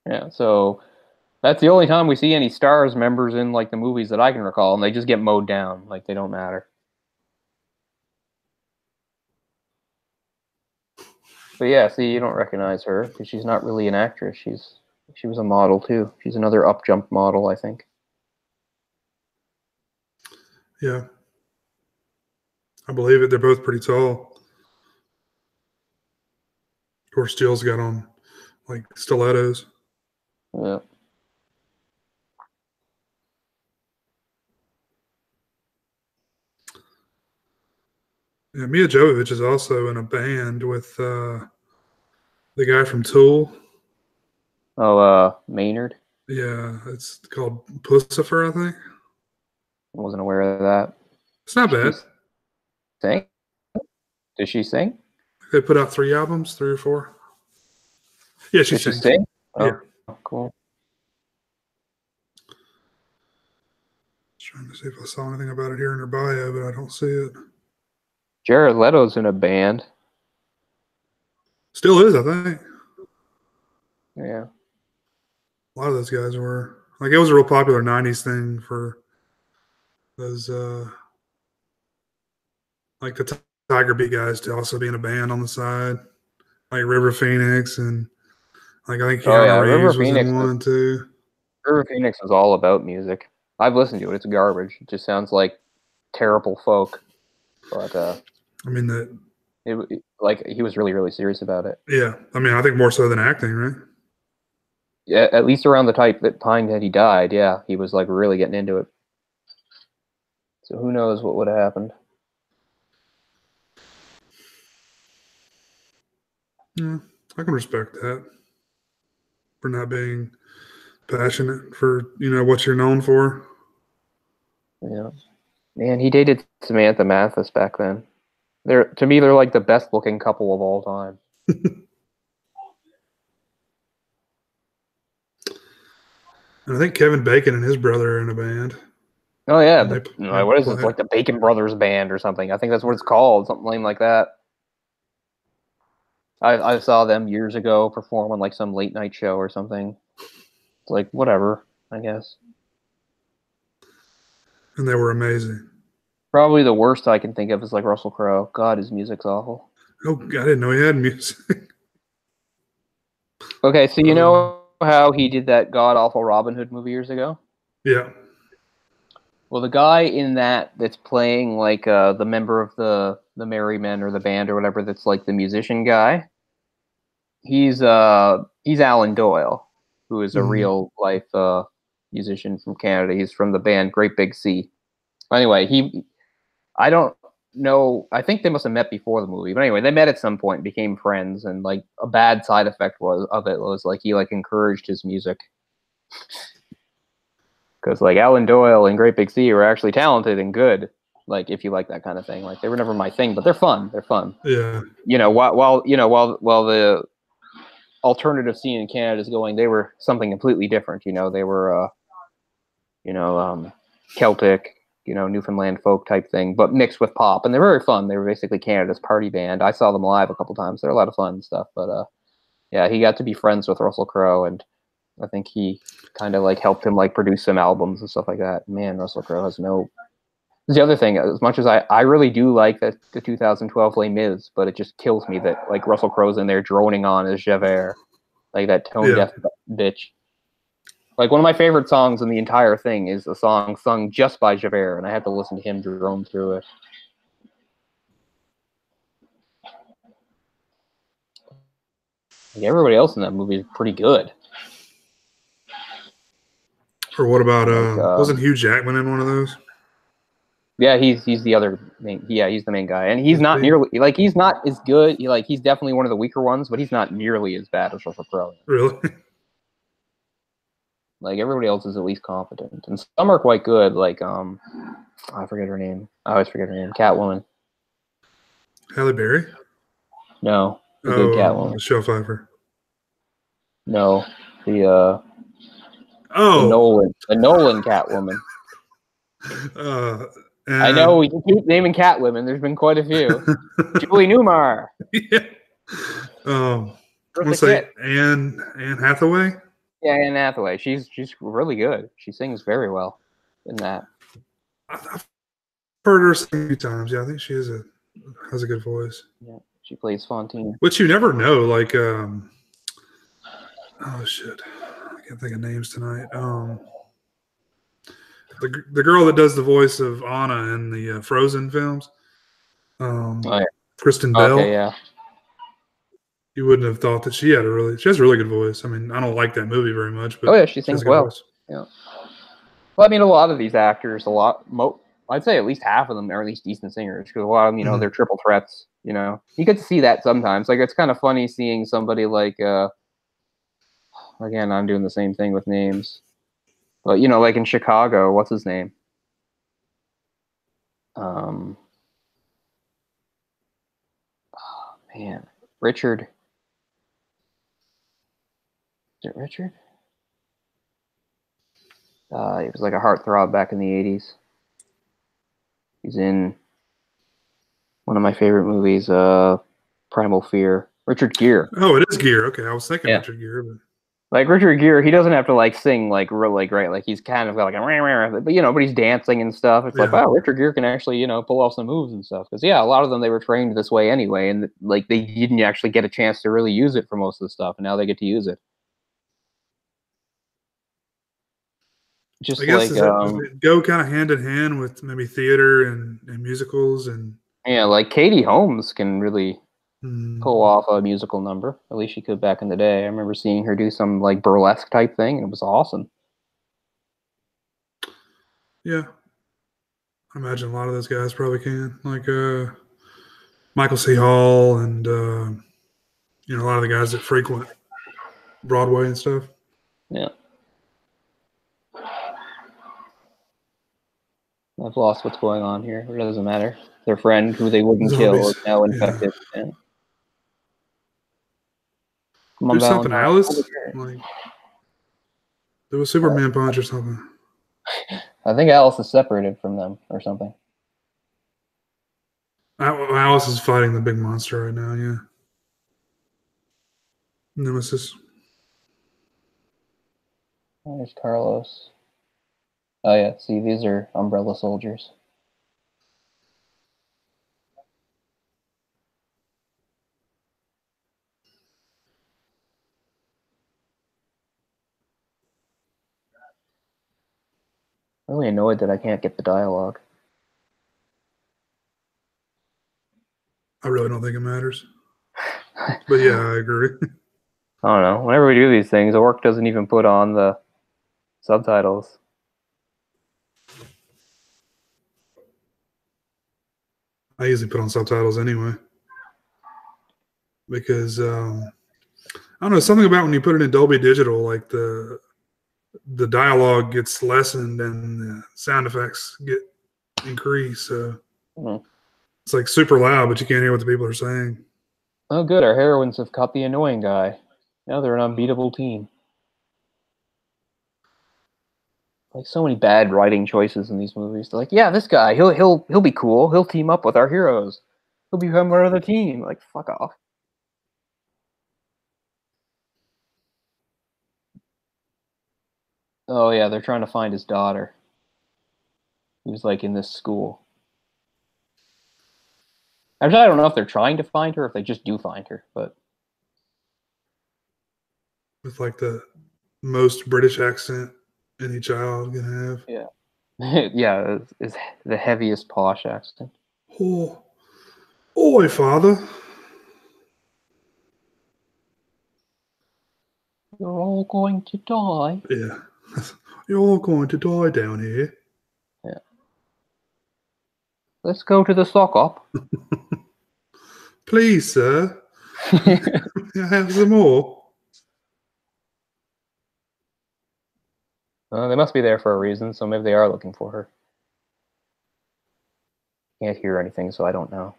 Yeah, so that's the only time we see any stars members in like the movies that I can recall, and they just get mowed down. Like they don't matter. But yeah, see, you don't recognize her because she's not really an actress. She was a model too. She's another up jump model, I think. Yeah. I believe it. They're both pretty tall. Of course, Jill's got on like stilettos. Yeah. Yeah, Mia Jovovich is also in a band with the guy from Tool. Oh, Maynard. Yeah, it's called Pussifer, I think. I wasn't aware of that. It's not She bad. sing? Does she sing? They put out 3 albums, 3 or 4. Yeah, she Does she sings. sing? Yeah. Oh, cool. Trying to see if I saw anything about it here in her bio, but I don't see it. Jared Leto's in a band. Still is, I think. Yeah. A lot of those guys were. Like, it was a real popular 90s thing for those, like the Tiger Beat guys to also be in a band on the side. Like River Phoenix and, like, I think Oh yeah, Keanu Reeves was in one, too. River Phoenix is all about music. I've listened to it. It's garbage. It just sounds like terrible folk. But I mean, that. like he was really, really serious about it. Yeah. I mean, I think more so than acting, right? Yeah, at least around the time that he died, yeah, he was like really getting into it. So who knows what would have happened? Yeah, I can respect that for not being passionate for what you're known for. Yeah, man, he dated Samantha Mathis back then. To me, they're like the best looking couple of all time. And I think Kevin Bacon and his brother are in a band. Oh yeah, what is play. this? Like the Bacon Brothers Band or something? I think that's what it's called, something like that. I saw them years ago perform on like some late night show or something. It's like whatever, I guess. And they were amazing. Probably the worst I can think of is like Russell Crowe. God, his music's awful. Oh, I didn't know he had music. Okay, so you know how he did that god awful Robin Hood movie years ago? Yeah. Well, the guy in that's playing like the member of the Merry Men or the band or whatever that's like the musician guy. He's Alan Doyle, who is a real life musician from Canada. He's from the band Great Big Sea. Anyway, I don't know. I think they must have met before the movie, but anyway, they met at some point, and became friends, and like a bad side effect of it was like he like encouraged his music. Because like Alan Doyle and Great Big Sea were actually talented and good. Like if you like that kind of thing, like they were never my thing, but they're fun. They're fun. Yeah. While the alternative scene in Canada is going, they were something completely different. They were Celtic, Newfoundland folk type thing, but mixed with pop, and they're very fun. They were basically Canada's party band. I saw them live a couple times. They're a lot of fun and stuff. But yeah, he got to be friends with Russell Crowe, and I think he kind of like helped him like produce some albums and stuff like that. Man, Russell Crowe has no. This is the other thing. As much as I really do like the 2012 Les Mis, but it just kills me that like Russell Crowe's in there droning on as Javert, like that tone deaf bitch. Like one of my favorite songs in the entire thing is a song sung just by Javert, and I had to listen to him drone through it. Like everybody else in that movie is pretty good. Or what about wasn't Hugh Jackman in one of those? Yeah, he's the other main. Yeah, he's the main guy, and he's Is not he? nearly like he's not as good. He's definitely one of the weaker ones, but he's not nearly as bad as Russell Crowe. Really? Like everybody else is at least competent, and some are quite good. Like I forget her name. I always forget her name. Catwoman. Halle Berry? No, the good Catwoman. Michelle Pfeiffer. No, the Oh, the Nolan Catwoman. I know we can keep naming Catwomen. There's been quite a few. Julie Newmar. Yeah. Let's say Anne Hathaway. Yeah, Anne Hathaway. She's really good. She sings very well in that. I've heard her sing a few times. Yeah, I think she has a good voice. Yeah, she plays Fontaine. Which you never know. Like, oh shit, I can't think of names tonight. The girl that does the voice of Anna in the Frozen films. Kristen Bell. Okay, yeah. You wouldn't have thought that she has a really good voice. I mean, I don't like that movie very much, but she sings well. Voice. Yeah. Well, I mean, a lot of these actors, I'd say at least half of them are at least decent singers because a lot of them, they're triple threats. You get to see that sometimes. Like it's kind of funny seeing somebody like, again, I'm doing the same thing with names, but like in Chicago, what's his name? Oh man, Richard. Is it Richard? He was like a heartthrob back in the 80s. He's in one of my favorite movies, Primal Fear. Richard Gere. Oh, it is Gere. Okay, I was thinking Richard Gere. But... Like Richard Gere, he doesn't have to like sing like really great. Like he's kind of got like a but he's dancing and stuff. It's like, wow, Richard Gere can actually pull off some moves and stuff. Because a lot of them they were trained this way anyway, and like they didn't actually get a chance to really use it for most of the stuff, and now they get to use it. I guess does it go kind of hand in hand with maybe theater and musicals and like Katie Holmes can really pull off a musical number. At least she could back in the day. I remember seeing her do some like burlesque type thing, and it was awesome. Yeah, I imagine a lot of those guys probably can, like Michael C. Hall and a lot of the guys that frequent Broadway and stuff. Yeah. I've lost what's going on here. It doesn't matter. Their friend, who they wouldn't kill, is now infected. Yeah. Come on, do something, Alice. Like, do a Superman punch or something. I think Alice is separated from them or something. Alice is fighting the big monster right now. Yeah. Nemesis. There's Carlos. Oh, yeah. See, these are Umbrella soldiers. I'm really annoyed that I can't get the dialogue. I really don't think it matters. But yeah, I agree. I don't know. Whenever we do these things, Orc doesn't even put on the subtitles. I usually put on subtitles anyway. Because, I don't know, something about when you put it in Dolby Digital, like the dialogue gets lessened and the sound effects get increased. So it's like super loud, but you can't hear what the people are saying. Oh, good. Our heroines have caught the annoying guy. Now they're an unbeatable team. Like so many bad writing choices in these movies. They're like, yeah, this guy, he'll be cool. He'll team up with our heroes. He'll become part of the team. Like, fuck off. Oh yeah, they're trying to find his daughter. Who's like in this school. Actually, I don't know if they're trying to find her, or if they just do find her, but with like the most British accent any child can have. Yeah. Yeah, is the heaviest posh accent. Oh, oi, father. You're all going to die. Yeah. You're all going to die down here. Yeah. Let's go to the sock up. Please, sir. I have some more. They must be there for a reason, so maybe they are looking for her. Can't hear anything, so I don't know.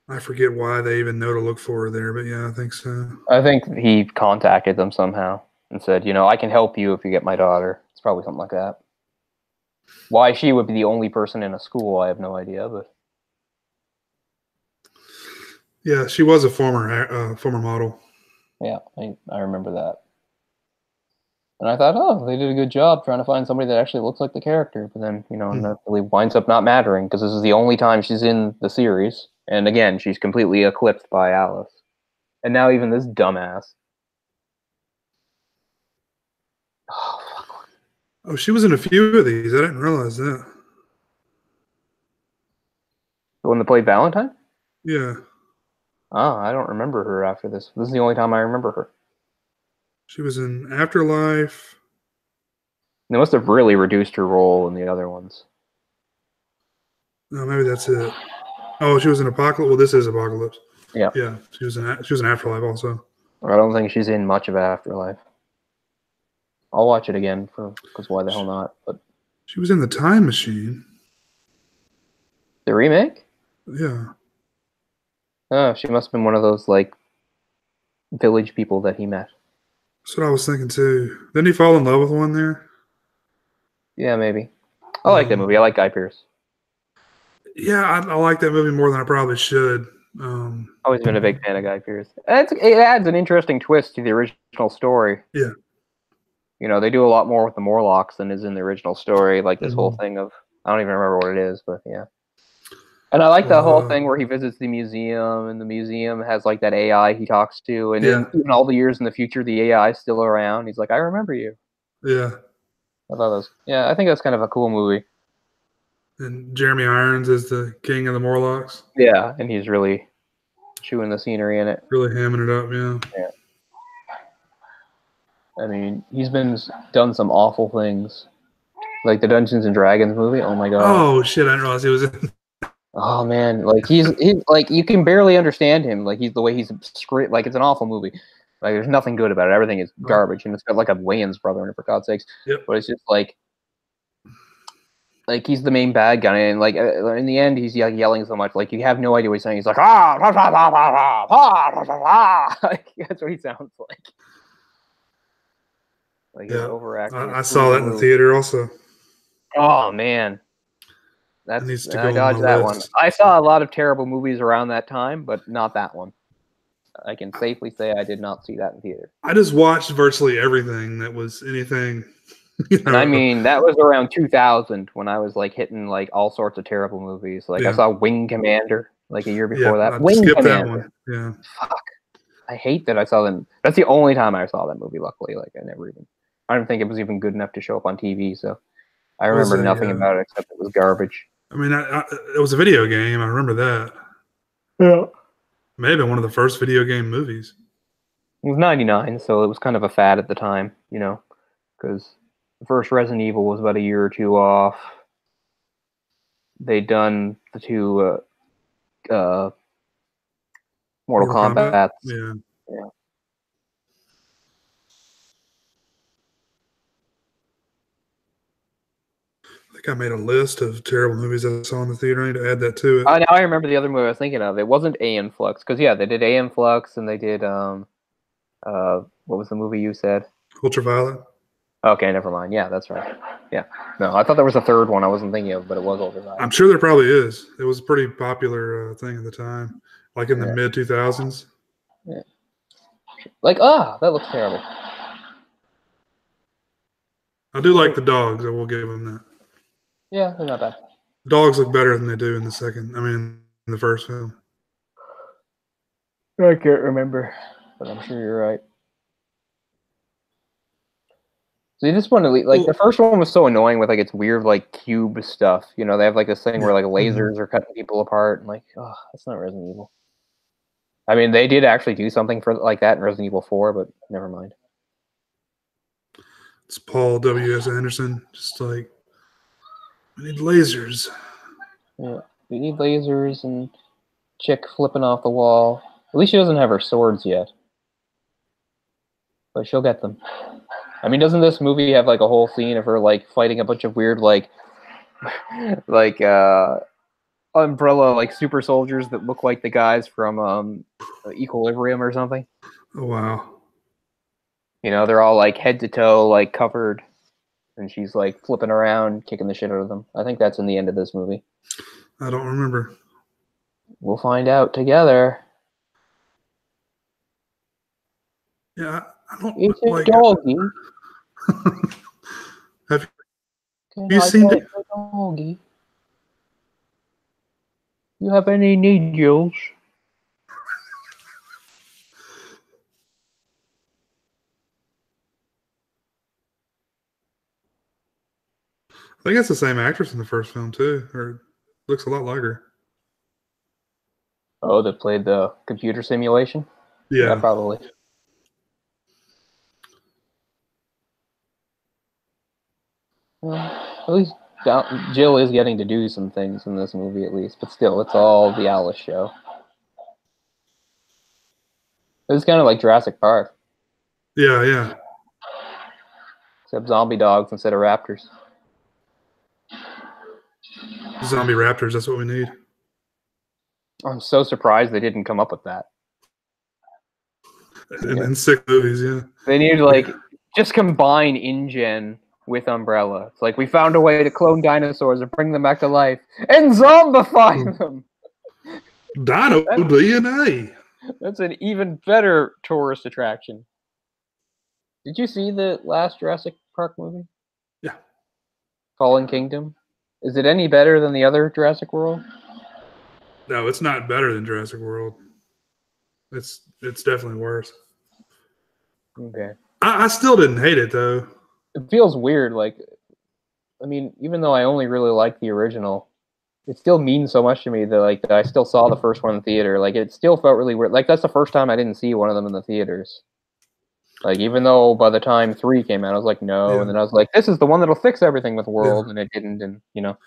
I forget why they even know to look for her there, but yeah, I think so. I think he contacted them somehow and said, I can help you if you get my daughter. It's probably something like that. Why she would be the only person in a school, I have no idea, but yeah, she was a former model. Yeah, I remember that. And I thought, oh, they did a good job trying to find somebody that actually looks like the character. But then, that really winds up not mattering because this is the only time she's in the series. And again, she's completely eclipsed by Alice. And now even this dumbass. Oh, fuck. Oh, she was in a few of these. I didn't realize that. The one that played Valentine? Yeah. Oh, I don't remember her after this. This is the only time I remember her. She was in Afterlife. They must have really reduced her role in the other ones. No, maybe that's it. Oh, she was in Apocalypse. Well, this is Apocalypse. Yeah. Yeah, she was in Afterlife also. I don't think she's in much of Afterlife. I'll watch it again because why the hell not? But she was in The Time Machine. The remake? Yeah. Oh, she must have been one of those village people that he met. That's what I was thinking too. Didn't he fall in love with one there? Yeah, maybe. I like that movie. I like Guy Pearce. Yeah, I like that movie more than I probably should. Always been a big fan of Guy Pearce. It adds an interesting twist to the original story. Yeah. They do a lot more with the Morlocks than is in the original story. Like this whole thing of, I don't even remember what it is, but yeah. And I like the whole thing where he visits the museum, and the museum has that AI he talks to, and then even all the years in the future, the AI is still around. He's like, I remember you. Yeah. I thought that was, I think that's kind of a cool movie. And Jeremy Irons is the king of the Morlocks. Yeah, and he's really chewing the scenery in it. Really hamming it up, yeah. I mean, he's done some awful things. Like the Dungeons and Dragons movie. Oh my god. Oh shit, I didn't realize he was in. Oh man, he's you can barely understand him. He's the way he's script. It's an awful movie. There's nothing good about it. Everything is garbage, and it's got a Wayans brother in it, for God's sakes. Yep. But it's just he's the main bad guy, and in the end, he's yelling so much, you have no idea what he's saying. He's like that's what he sounds like. Yeah, overacting. I saw that in the theater also. Oh man, I dodged that one. I saw a lot of terrible movies around that time, but not that one. I can safely say I did not see that in theater. I just watched virtually everything that was anything. And I mean, that was around 2000 when I was hitting all sorts of terrible movies. I saw Wing Commander a year before that. Wing Commander. That one. Yeah. Fuck. I hate that I saw them. That's the only time I saw that movie. Luckily, I don't think it was even good enough to show up on TV. So I remember nothing about it except it was garbage. I mean, it was a video game. I remember that. Yeah. Maybe one of the first video game movies. It was 99, so it was kind of a fad at the time, because the first Resident Evil was about a year or two off. They'd done the two Mortal Kombat. Yeah. I think I made a list of terrible movies I saw in the theater. I need to add that to it. Now I remember the other movie I was thinking of. It wasn't Aeon Flux, because they did Aeon Flux, and they did what was the movie you said? Ultraviolet. Okay, never mind. Yeah, that's right. Yeah. No, I thought there was a third one I wasn't thinking of, but it was Ultraviolet. I'm sure there probably is. It was a pretty popular thing at the time, in the mid 2000s. Yeah. That looks terrible. I do like the dogs. I will give them that. Yeah, they're not bad. The dogs look better than they do in in the first film. I can't remember, but I'm sure you're right. So you just want to the first one was so annoying with its weird cube stuff. They have this thing where lasers are cutting people apart and that's not Resident Evil. I mean, they did actually do something for that in Resident Evil 4, but never mind. It's Paul W.S. Anderson, just we need lasers. Yeah, we need lasers and chick flipping off the wall. At least she doesn't have her swords yet, but she'll get them. I mean, doesn't this movie have like a whole scene of her like fighting a bunch of weird like like umbrella like super soldiers that look like the guys from Equilibrium or something? Oh, wow. You know, they're all like head to toe like covered, and she's like flipping around, kicking the shit out of them. I think that's in the end of this movie. I don't remember. We'll find out together. Yeah, I don't It's a like. doggy. Have Can you I seen pet it? the doggy? You have any needles? I think it's the same actress in the first film too, or looks a lot like her. Oh, that played the computer simulation? Yeah, Yeah, probably. Well, at least Jill is getting to do some things in this movie, at least. But still, it's all the Alice show. It's kind of like Jurassic Park, yeah. except zombie dogs instead of raptors. Zombie raptors. That's what we need. I'm so surprised they didn't come up with that. In 6 movies, yeah. They need to like just combine InGen with Umbrella. It's like we found a way to clone dinosaurs and bring them back to life and zombify them. Dino DNA. That's an even better tourist attraction. Did you see the last Jurassic Park movie? Yeah. Fallen Kingdom? Is it any better than the other Jurassic World? No, it's not better than Jurassic World. It's definitely worse. Okay. I still didn't hate it though. It feels weird. Like, I mean, even though I only really like the original, it still means so much to me that I still saw the first one in the theater. Like, it still felt really weird. Like, that's the first time I didn't see one of them in the theaters. Like, even though by the time 3 came out, I was like, no. Yeah. And then I was like, this is the one that'll fix everything with World, Yeah. and it didn't. And you know,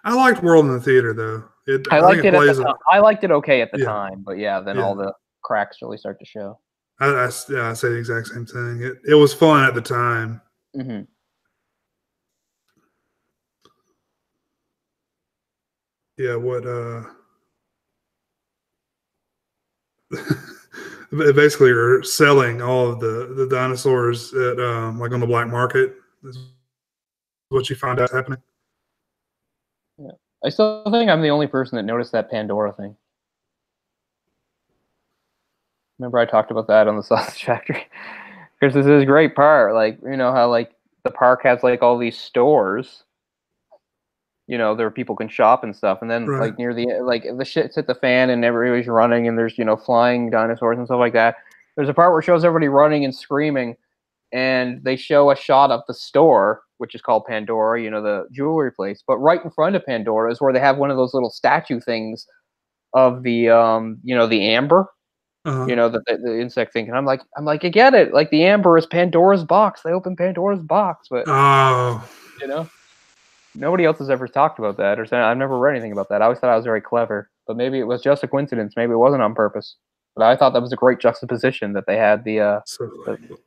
I liked World in the theater though. I liked it at the plays time. I liked it okay at the Yeah. time, but yeah, then Yeah. all the cracks really start to show. I say the exact same thing. It was fun at the time. Mm-hmm. Yeah, what basically are selling all of the dinosaurs at like on the black market. Is what you find out happening. Yeah. I still think I'm the only person that noticed that Pandora thing. Remember I talked about that on the Sausage Factory? Because this is a great part. Like, you know how like the park has like all these stores, you know, there people can shop and stuff, and then Right. like near the like the shit's hit the fan and everybody's running and there's, you know, flying dinosaurs and stuff like that. There's a part where it shows everybody running and screaming, and they show a shot of the store, which is called Pandora, you know, the jewelry place. But right in front of Pandora is where they have one of those little statue things of the you know, the amber, you know, the insect thing. And I'm like, I get it. Like the amber is Pandora's box. They open Pandora's box, but you know, nobody else has ever talked about that or said. I've never read anything about that. I always thought I was very clever, but maybe it was just a coincidence. Maybe it wasn't on purpose. But I thought that was a great juxtaposition that they had the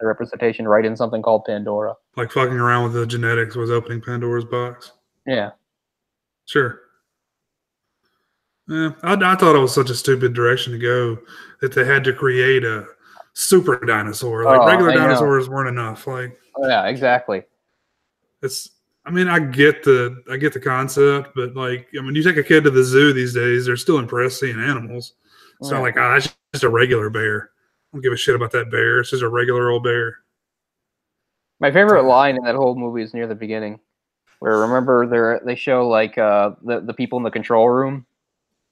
representation right in something called Pandora. Like fucking around with the genetics was opening Pandora's box. Yeah. Sure. Yeah, I thought it was such a stupid direction to go that they had to create a super dinosaur. Like regular dinosaurs weren't enough. Like, yeah, exactly. It's. I mean, I get the concept, but like, I mean, you take a kid to the zoo these days, they're still impressed seeing animals. It's not like, that's just a regular bear. I don't give a shit about that bear. It's just a regular old bear. My favorite line in that whole movie is near the beginning, where remember they show like the people in the control room,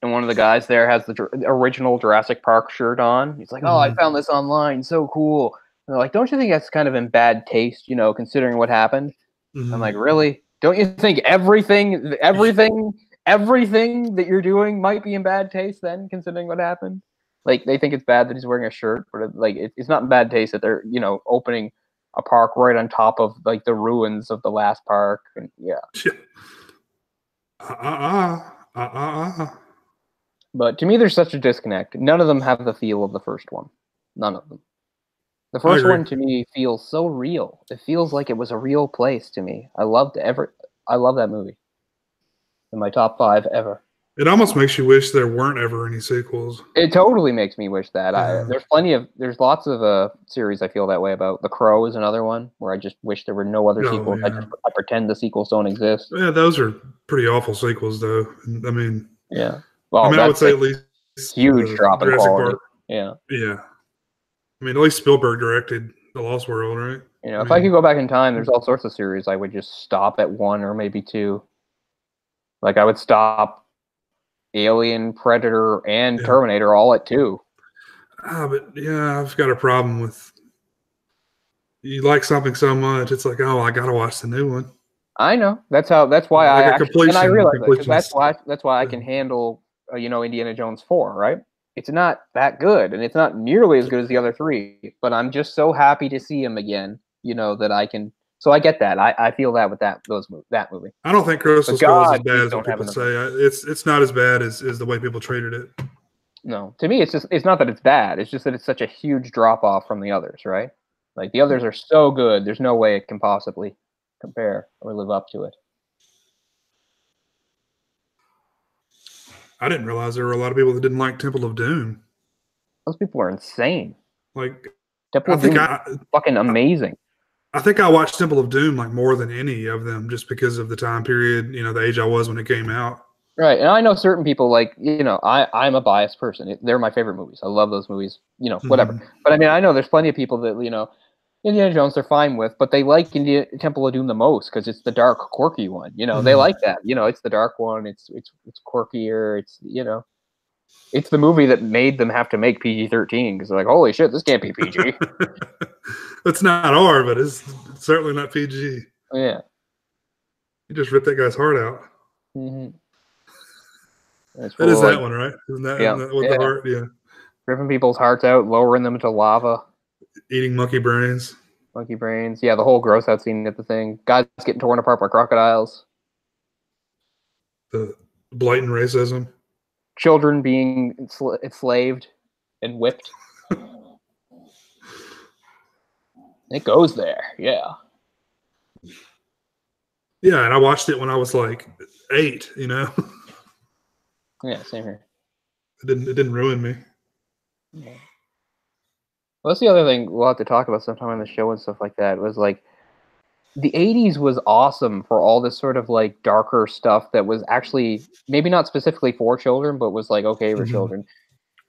and one of the guys there has the original Jurassic Park shirt on. He's like, "Oh, I found this online, so cool." And they're like, "Don't you think that's kind of in bad taste, you know, considering what happened?" I'm like, "Really? Don't you think everything that you're doing might be in bad taste then, considering what happened?" Like they think it's bad that he's wearing a shirt, but it's not in bad taste that they're, you know, opening a park right on top of like the ruins of the last park. And yeah. But to me, there's such a disconnect. None of them have the feel of the first one. None of them. The I first agree. one to me feels so real. It feels like it was a real place to me. I love that movie. In my top 5 ever. It almost makes you wish there weren't ever any sequels. It totally makes me wish that. Yeah. There's lots of series I feel that way about. The Crow is another one where I just wish there were no other Oh sequels. yeah. I pretend the sequels don't exist. Yeah, those are pretty awful sequels, though. I mean, Yeah. Well, I would that's say a at least huge drop in Jurassic quality. Park. Yeah. Yeah. I mean, at least Spielberg directed The Lost World, right? If I could go back in time, there's all sorts of series I would just stop at 1 or maybe 2. Like I would stop Alien, Predator, and Yeah. Terminator all at 2. But yeah, I've got a problem with you like something so much, it's like, oh, I gotta watch the new one. I know. That's why I Like a actually, and I realize that because completionist. that's why I can handle, Indiana Jones 4, right? It's not that good, and it's not nearly as good as the other 3. But I'm just so happy to see him again. That I can. So I get that. I feel that with that movie. I don't think Crystal But Skull is as God, bad please as what don't have people another. say. It's not as bad as the way people treated it. No, to me, it's not that it's bad. It's just that it's such a huge drop off from the others, right? Like the others are so good. There's no way it can possibly compare or live up to it. I didn't realize there were a lot of people that didn't like Temple of Doom. Those people are insane. Like, Temple of Doom is fucking amazing. I think I watched Temple of Doom like more than any of them, just because of the time period, the age I was when it came out. Right, and I know certain people I'm a biased person. They're my favorite movies. I love those movies. Whatever. Mm-hmm. But I mean, I know there's plenty of people that Indiana Jones they're fine with, but they like Temple of Doom the most because it's the dark, quirky one. They like that. It's the dark one. It's quirkier. It's the movie that made them have to make PG-13 because they're like, holy shit, this can't be PG. It's not R, but it's certainly not PG. Yeah. You just ripped that guy's heart out. Mm-hmm. That is that one, right? Isn't that with the heart? Yeah. Ripping people's hearts out, lowering them into lava. Eating monkey brains. Monkey brains. Yeah, the whole gross out scene at the thing. Guys getting torn apart by crocodiles. The blatant racism. Children being enslaved and whipped. It goes there, yeah. Yeah, and I watched it when I was like 8, Yeah, same here. It didn't ruin me. Yeah. Well, that's the other thing we'll have to talk about sometime on the show and stuff like that. Was like the 80s was awesome for all this sort of like darker stuff that was actually maybe not specifically for children, but was like okay for children.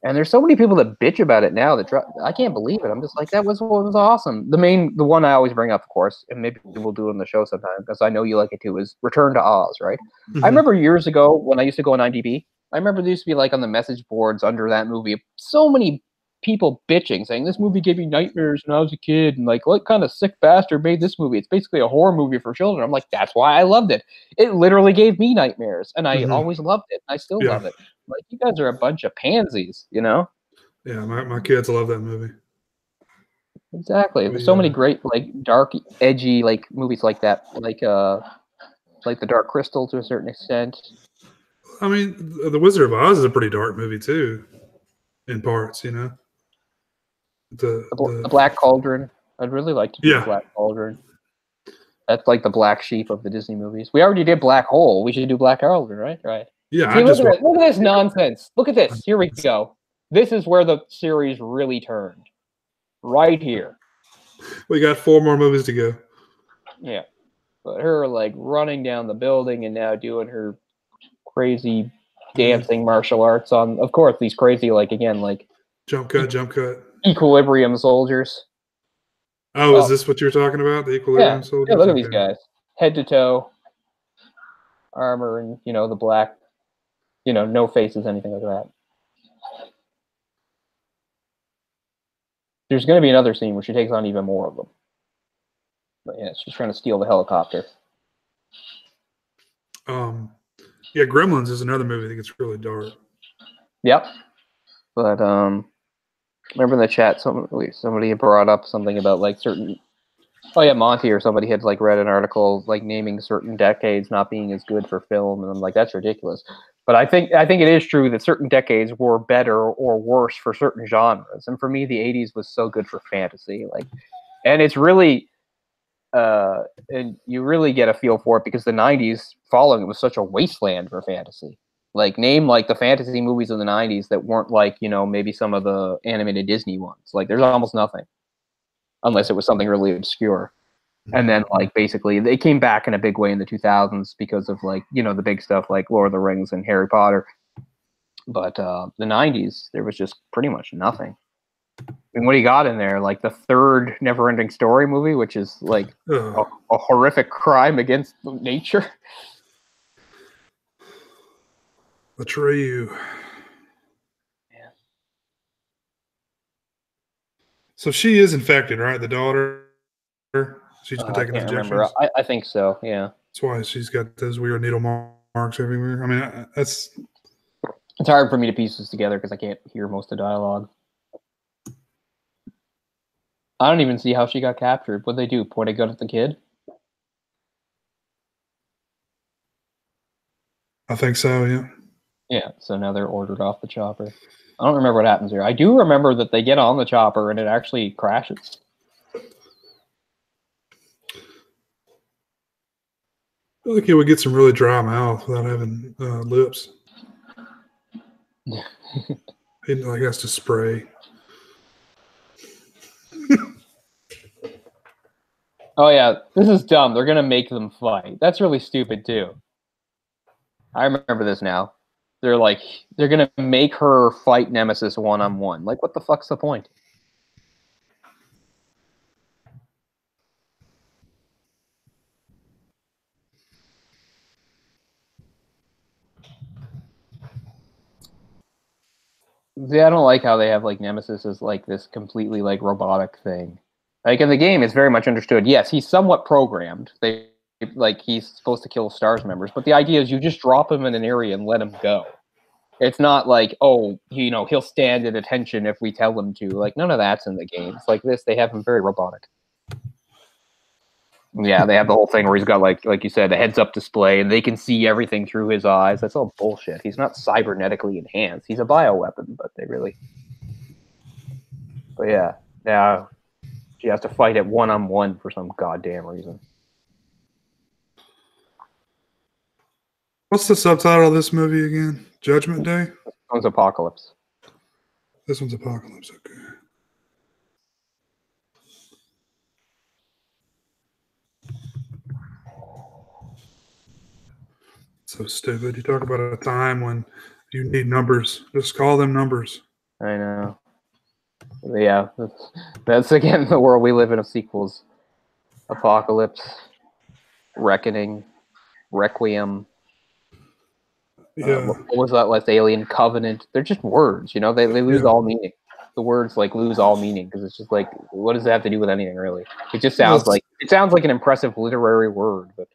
And there's so many people that bitch about it now that I can't believe it. I'm just like, that was what was awesome. The one I always bring up, of course, and maybe we'll do it on the show sometime because I know you like it too, is Return to Oz, right? I remember years ago when I used to go on IMDb, I remember there used to be like on the message boards under that movie, so many people bitching, saying this movie gave me nightmares when I was a kid, and like, what kind of sick bastard made this movie? It's basically a horror movie for children. I'm like, that's why I loved it. It literally gave me nightmares, and I always loved it. I still love it. Like, you guys are a bunch of pansies, Yeah, my kids love that movie. Exactly. There's so many great, like, dark, edgy, like, movies like that, like The Dark Crystal to a certain extent. I mean, The Wizard of Oz is a pretty dark movie too, in parts, The Black Cauldron. I'd really like to do Black Cauldron. That's like the black sheep of the Disney movies. We already did Black Hole. We should do Black Cauldron, right? Right. Yeah. See, look at this nonsense. Look at this. Here we go. This is where the series really turned. Right here. We got 4 more movies to go. Yeah. But her like running down the building and now doing her crazy dancing martial arts on, of course, these crazy, like, again, like jump cut. Equilibrium soldiers. Oh, is this what you're talking about? The Equilibrium soldiers? Yeah, look at these guys. Head to toe. Armor and, the black, no faces, anything like that. There's going to be another scene where she takes on even more of them. But yeah, she's trying to steal the helicopter. Yeah, Gremlins is another movie that gets really dark. Yep. But remember in the chat somebody had brought up something about like certain Monty or somebody had like read an article like naming certain decades not being as good for film, and I'm like, that's ridiculous. But I think it is true that certain decades were better or worse for certain genres. And for me, the 80s was so good for fantasy. Like, and it's really and you really get a feel for it because the 90s following it was such a wasteland for fantasy. Like, name like the fantasy movies of the 90s that weren't like, you know, maybe some of the animated Disney ones. Like, there's almost nothing unless it was something really obscure. And then, like, basically they came back in a big way in the 2000s because of, like, you know, the big stuff like Lord of the Rings and Harry Potter. But the 90s, there was just pretty much nothing. I mean, what do you got in there? Like the third Never-Ending Story movie, which is like a horrific crime against nature. Atreyu. Yeah. So she is infected, right? The daughter. She's been I taking can't injections. remember. I think so. Yeah. That's why she's got those weird needle marks everywhere. I mean, that's. It's hard for me to piece this together because I can't hear most of the dialogue. I don't even see how she got captured. What'd they do? Point a gun at the kid? I think so. Yeah. Yeah. So now they're ordered off the chopper. I don't remember what happens here. I do remember that they get on the chopper and it actually crashes. I think he would get some really dry mouth without having lips. He like has to spray. Oh yeah, this is dumb. They're gonna make them fight. That's really stupid too. I remember this now. They're gonna make her fight Nemesis one-on-one. Like, what the fuck's the point? See, I don't like how they have like Nemesis as like this completely like robotic thing. Like in the game, it's very much understood. Yes, he's somewhat programmed. They like he's supposed to kill STARS members, but the idea is you just drop him in an area and let him go. It's not like, oh, you know, he'll stand at attention if we tell him to. Like, none of that's in the games. Like this, they have him very robotic. Yeah, they have the whole thing where he's got like you said, a heads-up display, and they can see everything through his eyes. That's all bullshit. He's not cybernetically enhanced. He's a bioweapon, but they really. But yeah, now she has to fight it one-on-one for some goddamn reason. What's the subtitle of this movie again? Judgment Day? This one's Apocalypse. This one's Apocalypse, okay. So stupid. You talk about a time when you need numbers. Just call them numbers. I know. Yeah, that's again the world we live in of sequels. Apocalypse, Reckoning, Requiem. Yeah. What was that last Alien Covenant? They're just words, you know. They lose all meaning. The words like lose all meaning because it's just like, what does that have to do with anything really? It just sounds like an impressive literary word, but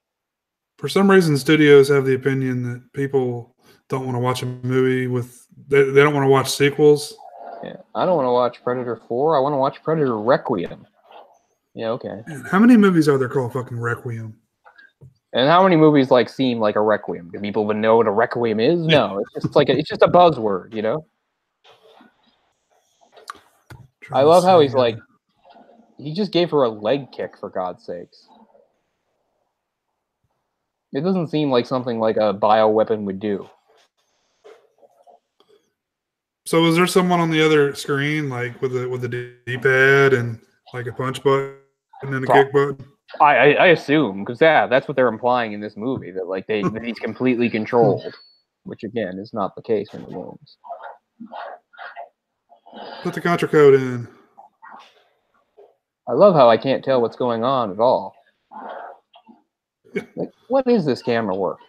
for some reason, studios have the opinion that people don't want to watch a movie with they don't want to watch sequels. yeah, I don't want to watch Predator 4. I want to watch Predator Requiem. Yeah, okay. Man, how many movies are there called fucking Requiem? And how many movies like seem like a requiem? Do people even know what a requiem is? No, it's just like it's just a buzzword, you know. I love how he's like, he just gave her a leg kick for God's sakes. It doesn't seem like something like a bioweapon would do. So is there someone on the other screen like with the D-pad and like a punch button and a kick button? I assume because that's what they're implying in this movie that like that he's completely controlled, which again is not the case in the games. Put the contra code in. I love how I can't tell what's going on at all. Like, what is this camera work?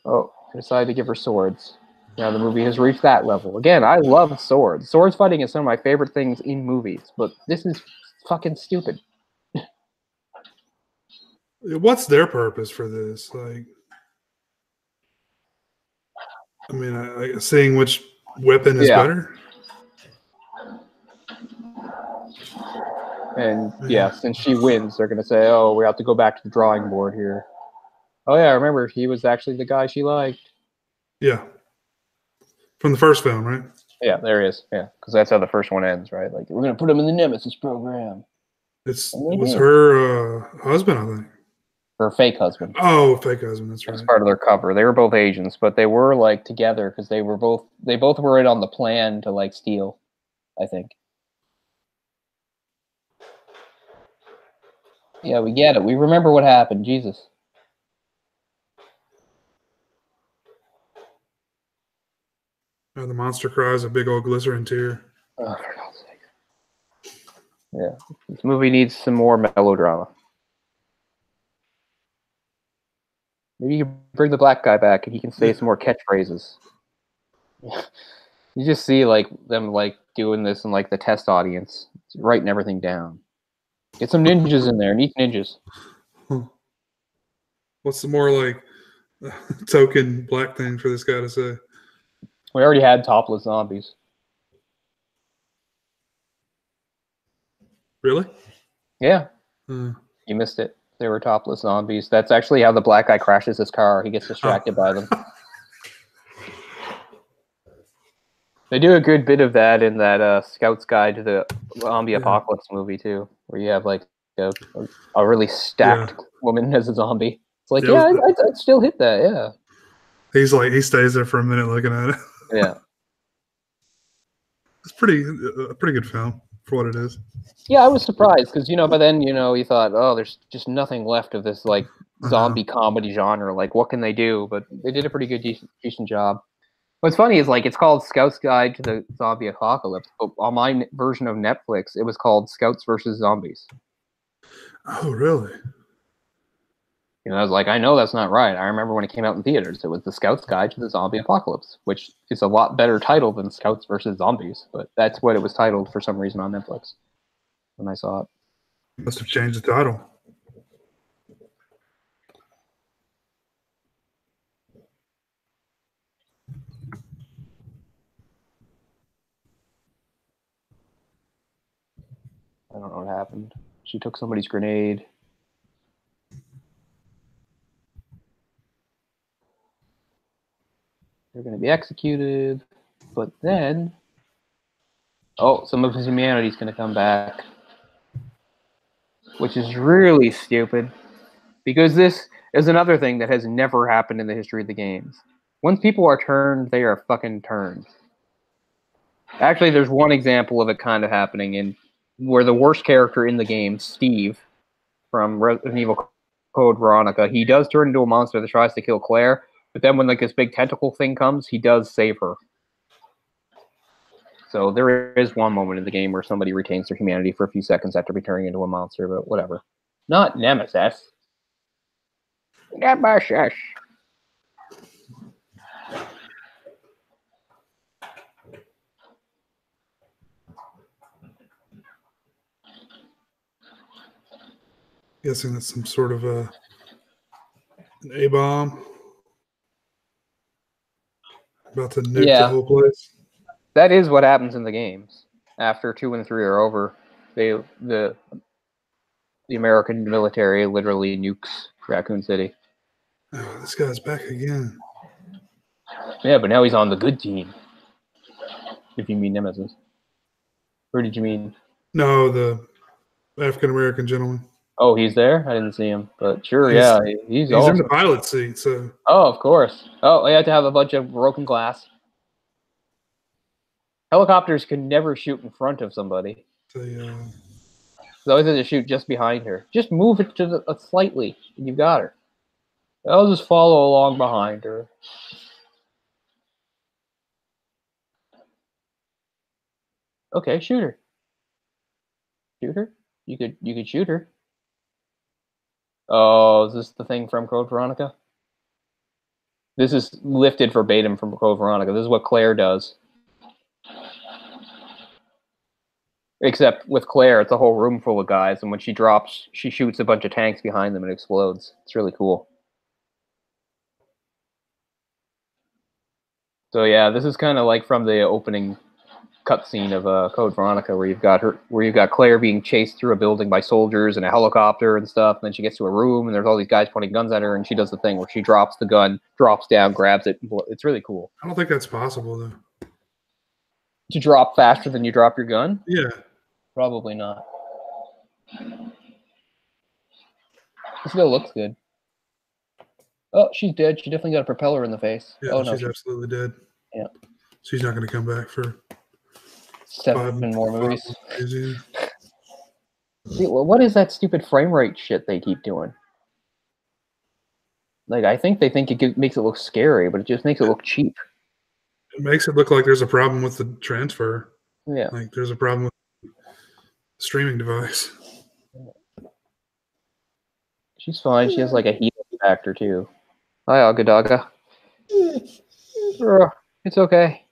Oh, I decided to give her swords. Now the movie has reached that level. Again, I love swords. Swords fighting is some of my favorite things in movies, but this is fucking stupid. What's their purpose for this? Like, I mean, seeing which weapon is better. And yeah, since she wins, they're gonna say, "Oh, we have to go back to the drawing board here." Oh yeah, I remember he was actually the guy she liked. Yeah. From the first film, right? Yeah, there he is. Yeah, because that's how the first one ends, right? Like, we're gonna put him in the Nemesis program. It was her husband, I think. Her fake husband. Oh, fake husband. That's right. As part of their cover, they were both agents, but they were like together because they both were in on the plan to like steal. I think. Yeah, we get it. We remember what happened. Jesus. The monster cries a big old glycerin tear. Oh, for God's sake. Yeah, this movie needs some more melodrama. Maybe you can bring the black guy back and he can say some more catchphrases. You just see like them like doing this in like the test audience, writing everything down. Get some ninjas in there, neat ninjas. What's the more like token black thing for this guy to say? We already had topless zombies. Really? Yeah. You missed it. They were topless zombies. That's actually how the black guy crashes his car. He gets distracted by them. They do a good bit of that in that Scout's Guide to the Zombie Apocalypse movie too, where you have like a really stacked woman as a zombie. It's like, I'd still hit that. Yeah. He's like, he stays there for a minute looking at it. Yeah. It's a pretty good film for what it is. Yeah, I was surprised because by then you thought, oh, there's just nothing left of this like zombie comedy genre. Like, what can they do? But they did a pretty good, decent job. What's funny is like it's called Scout's Guide to the Zombie Apocalypse, but on my version of Netflix, it was called Scouts versus Zombies. Oh, really? I was like, I know that's not right. I remember when it came out in theaters, it was the Scout's Guide to the Zombie Apocalypse, which is a lot better title than Scouts versus Zombies, but that's what it was titled for some reason on Netflix when I saw it. Must have changed the title. I don't know what happened. She took somebody's grenade. They're going to be executed. But then... Oh, some of his humanity is going to come back. Which is really stupid. Because this is another thing that has never happened in the history of the games. Once people are turned, they are fucking turned. Actually, there's one example of it kind of happening in where the worst character in the game, Steve, from Resident Evil Code Veronica, he does turn into a monster that tries to kill Claire, but then when like this big tentacle thing comes, he does save her. So there is one moment in the game where somebody retains their humanity for a few seconds after turning into a monster, but whatever. Not Nemesis. Nemesis. Guessing that's some sort of an A-bomb. About to nuke the whole place. That is what happens in the games. After 2 and 3 are over, the American military literally nukes Raccoon City. Oh, this guy's back again. Yeah, but now he's on the good team. If you mean Nemesis. Or did you mean? No, the African-American gentleman. Oh, he's there? I didn't see him. But sure, he's awesome. In the pilot seat, so. Oh, of course. Oh, you have to have a bunch of broken glass. Helicopters can never shoot in front of somebody. They always have to shoot just behind her. Just move it to slightly, and you've got her. I'll just follow along behind her. Okay, shoot her. Shoot her? You could shoot her. Oh, is this the thing from Code Veronica? This is lifted verbatim from Code Veronica. This is what Claire does. Except with Claire, it's a whole room full of guys, and when she drops, she shoots a bunch of tanks behind them and explodes. It's really cool. So yeah, this is kind of like from the opening cutscene of Code Veronica where you've got Claire being chased through a building by soldiers and a helicopter and stuff. And then she gets to a room and there's all these guys pointing guns at her, and she does the thing where she drops the gun, drops down, grabs it. It's really cool. I don't think that's possible though. To drop faster than you drop your gun? Yeah. Probably not. It still looks good. Oh, she's dead. She definitely got a propeller in the face. Yeah, oh no, she's absolutely dead. Yeah. She's not going to come back for 7 more movies. Yeah. See, well, what is that stupid frame rate shit they keep doing? Like, I think they think it makes it look scary, but it just makes it look cheap. It makes it look like there's a problem with the transfer. Yeah. Like there's a problem with the streaming device. She's fine. She has like a heat factor too. Hi, Agadaga. It's okay.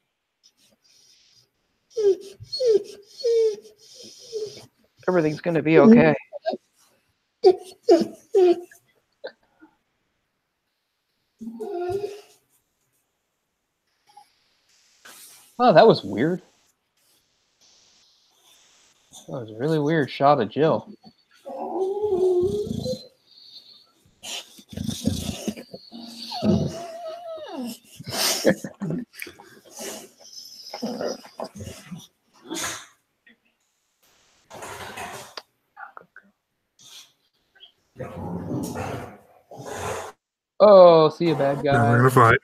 Everything's gonna be okay. Oh, that was weird. That was a really weird shot of Jill. Oh, see a bad guy. Now we're gonna fight.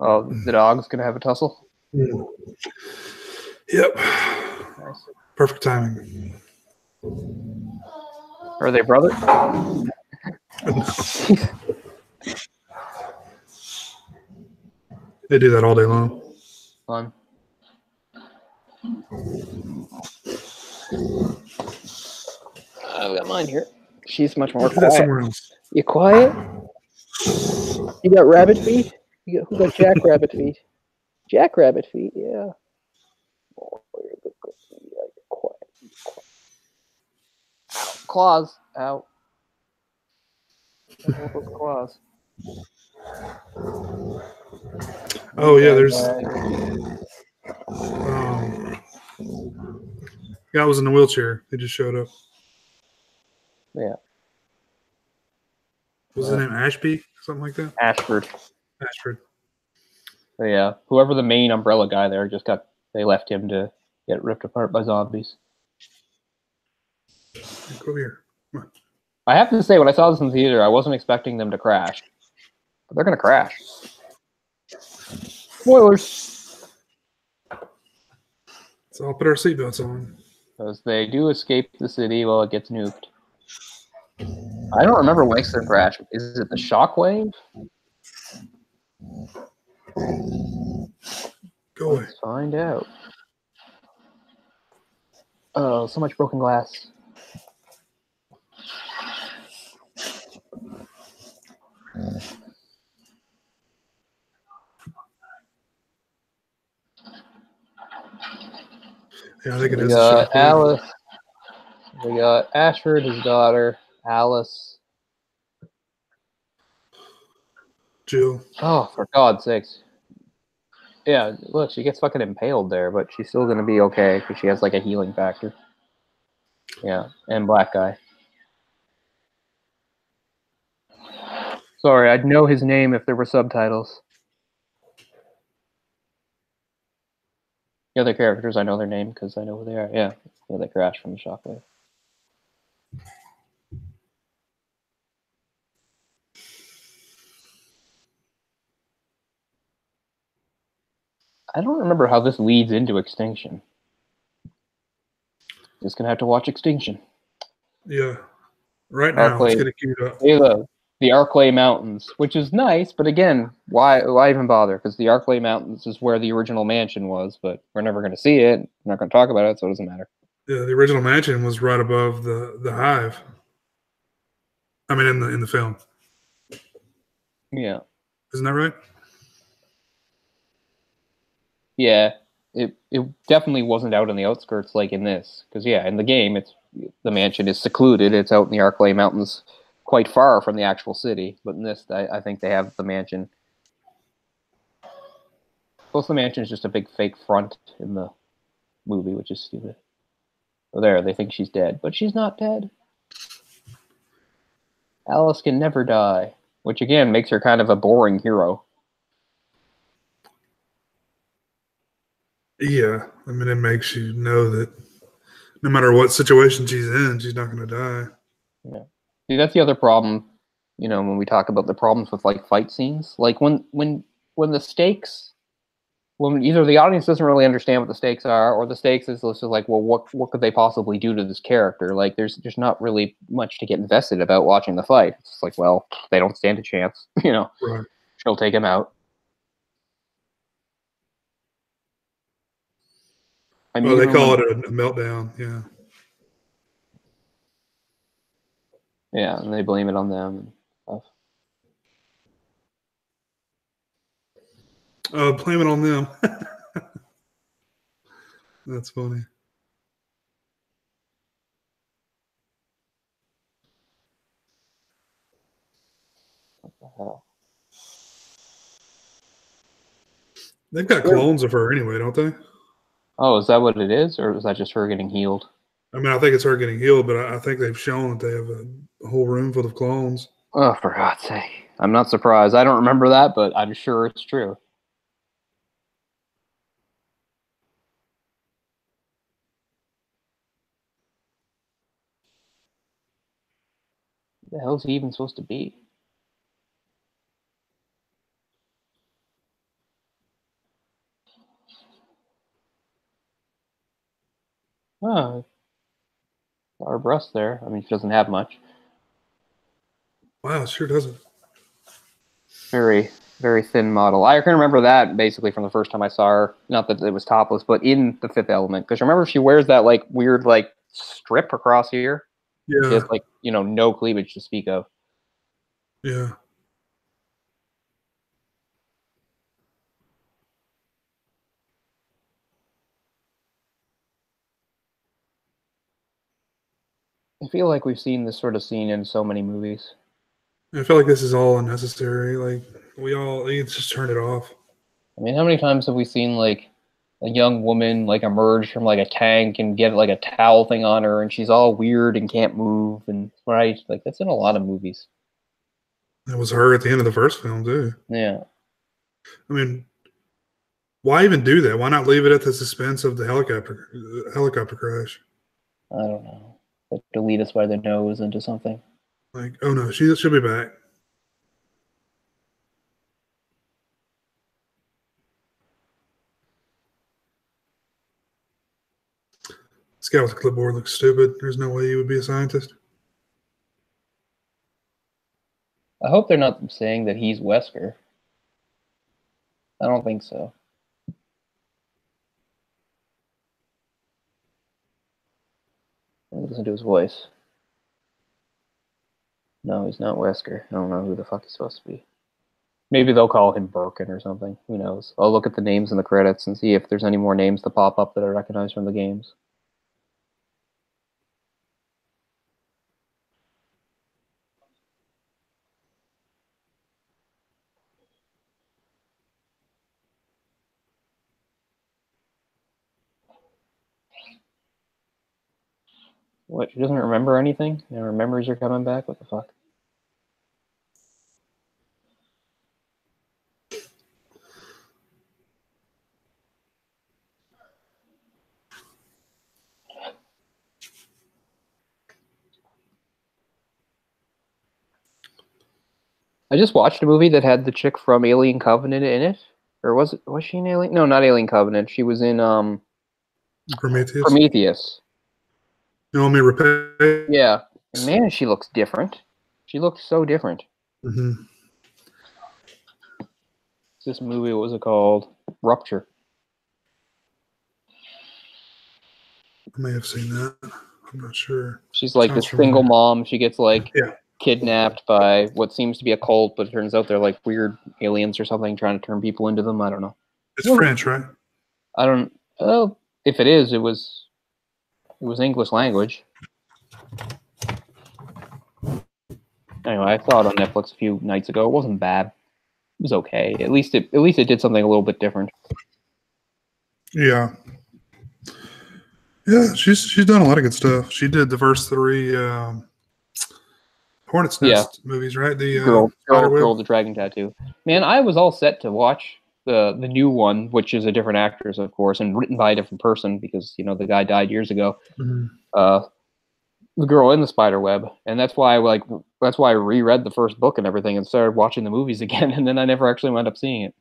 Oh, the dog's gonna have a tussle. Yep. Nice. Perfect timing. Are they brothers? They do that all day long. Fun. I've got mine here. She's much more quiet. Somewhere else. You quiet? You got rabbit feet? Who got jackrabbit feet? Jackrabbit feet, yeah. Oh, you're good. Yeah, you're quiet. Ow. Claws. Ow. I want those claws. Oh yeah, there's guy was in a wheelchair. He just showed up. Yeah. Was his name Ashby? Something like that? Ashford. Ashford. So yeah, whoever the main umbrella guy there they left him to get ripped apart by zombies. Go here. Come on. I have to say, when I saw this in the theater, I wasn't expecting them to crash. But they're going to crash. Spoilers! So I'll put our seatbelts on. Because they do escape the city while it gets nuked. I don't remember what makes them crash. Is it the shockwave? Go away. Let's find out. Oh, so much broken glass. Yeah, I think it We is. got Alice. We got Ashford, his daughter, Alice. Jill. Oh, for God's sakes. Yeah, look, she gets fucking impaled there, but she's still gonna be okay because she has like a healing factor. Yeah, and black guy. Sorry, I'd know his name if there were subtitles. The other characters, I know their name because I know who they are. Yeah, they crashed from the shockwave. I don't remember how this leads into Extinction. Just gonna have to watch Extinction. Yeah. Right now, let's get it queued up. The Arklay Mountains, which is nice, but again, why even bother? Because the Arklay Mountains is where the original mansion was, but we're never going to see it. We're not going to talk about it, so it doesn't matter. Yeah, the original mansion was right above the hive. I mean, in the film. Yeah. Isn't that right? Yeah, it definitely wasn't out on the outskirts like in this, because yeah, in the game, the mansion is secluded. It's out in the Arklay Mountains, quite far from the actual city. But in this, I think they have the mansion. Both the mansion is just a big fake front in the movie, which is stupid. Oh, there, they think she's dead, but she's not dead. Alice can never die, which again makes her kind of a boring hero. Yeah, I mean, it makes you know that no matter what situation she's in, she's not going to die. Yeah. See, that's the other problem, when we talk about the problems with like fight scenes. Like when the stakes, when either the audience doesn't really understand what the stakes are, or the stakes is just like, well, what could they possibly do to this character? Like there's not really much to get invested about watching the fight. It's just like, well, they don't stand a chance, Right. She'll take him out. I mean, Well, they even call when, it a meltdown. Yeah. yeah, and they blame it on them and stuff. Blame it on them. That's funny. What the hell? They've got clones of her anyway, don't they? Oh, is that what it is, or is that just her getting healed? I mean, I think it's her getting healed, but I think they've shown that they have a whole room full of clones. Oh, for God's sake. I'm not surprised. I don't remember that, but I'm sure it's true. What the hell's he even supposed to be? Oh, our breast there. I mean, she doesn't have much. Wow, it sure doesn't. Very, very thin model. I can remember that basically from the first time I saw her. Not that it was topless, but in The Fifth Element. Because remember, she wears that like weird like strip across here. She Yeah. has like no cleavage to speak of. Yeah. I feel like we've seen this sort of scene in so many movies. I feel like this is all unnecessary. Like you just turn it off. I mean, how many times have we seen like a young woman like emerge from like a tank and get like a towel thing on her, and she's all weird and can't move, and right, like that's in a lot of movies. That was her at the end of the first film too. Yeah, I mean, why even do that? Why not leave it at the suspense of the helicopter crash? I don't know. Like to lead us by the nose into something. Like, oh no, she'll be back. This guy with the clipboard looks stupid. There's no way he would be a scientist. I hope they're not saying that he's Wesker. I don't think so. Listen to his voice. No, he's not Wesker. I don't know who the fuck he's supposed to be. Maybe they'll call him Birkin or something. Who knows? I'll look at the names in the credits and see if there's any more names that pop up that I recognize from the games. What? She doesn't remember anything? And her memories are coming back? What the fuck? I just watched a movie that had the chick from Alien Covenant in it. Or was she in Alien? No, not Alien Covenant. She was in Prometheus. Prometheus. You want me to repeat? Yeah. And man, she looks different. She looks so different. Mm-hmm. This movie, what was it called? Rupture. I may have seen that. I'm not sure. She's like Sounds this familiar. single mom. She gets like Yeah. kidnapped by what seems to be a cult, but it turns out they're like weird aliens or something trying to turn people into them. I don't know. It's French, right? I don't. Oh, if it is, it was English language. Anyway, I saw it on Netflix a few nights ago. It wasn't bad. It was okay. At least it did something a little bit different. Yeah. Yeah, she's done a lot of good stuff. She did the first three Hornet's Yeah, Nest movies, right? The girl Spiderweb. with the dragon tattoo. Man, I was all set to watch the new one, which is a different actress, of course, and written by a different person because the guy died years ago. Mhm. Uh, the girl in the spider web, and that's why I reread the first book and everything and started watching the movies again, and then I never actually wound up seeing it.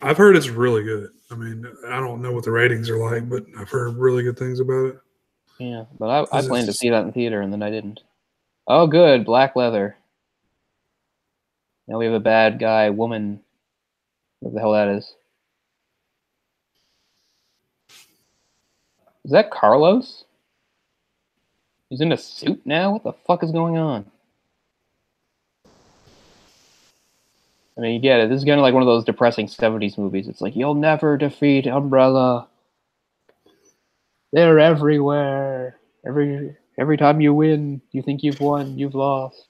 I've heard it's really good. I mean, I don't know what the ratings are like, but I've heard really good things about it. Yeah, but I 'Cause planned to it's see that in theater, and then I didn't. Oh, good, black leather. Now we have a bad guy, woman. What the hell that is? Is that Carlos? He's in a suit now? What the fuck is going on? I mean, you get it. This is kind of like one of those depressing 70s movies. It's like, you'll never defeat Umbrella. They're everywhere. Every time you win, you think you've won, you've lost.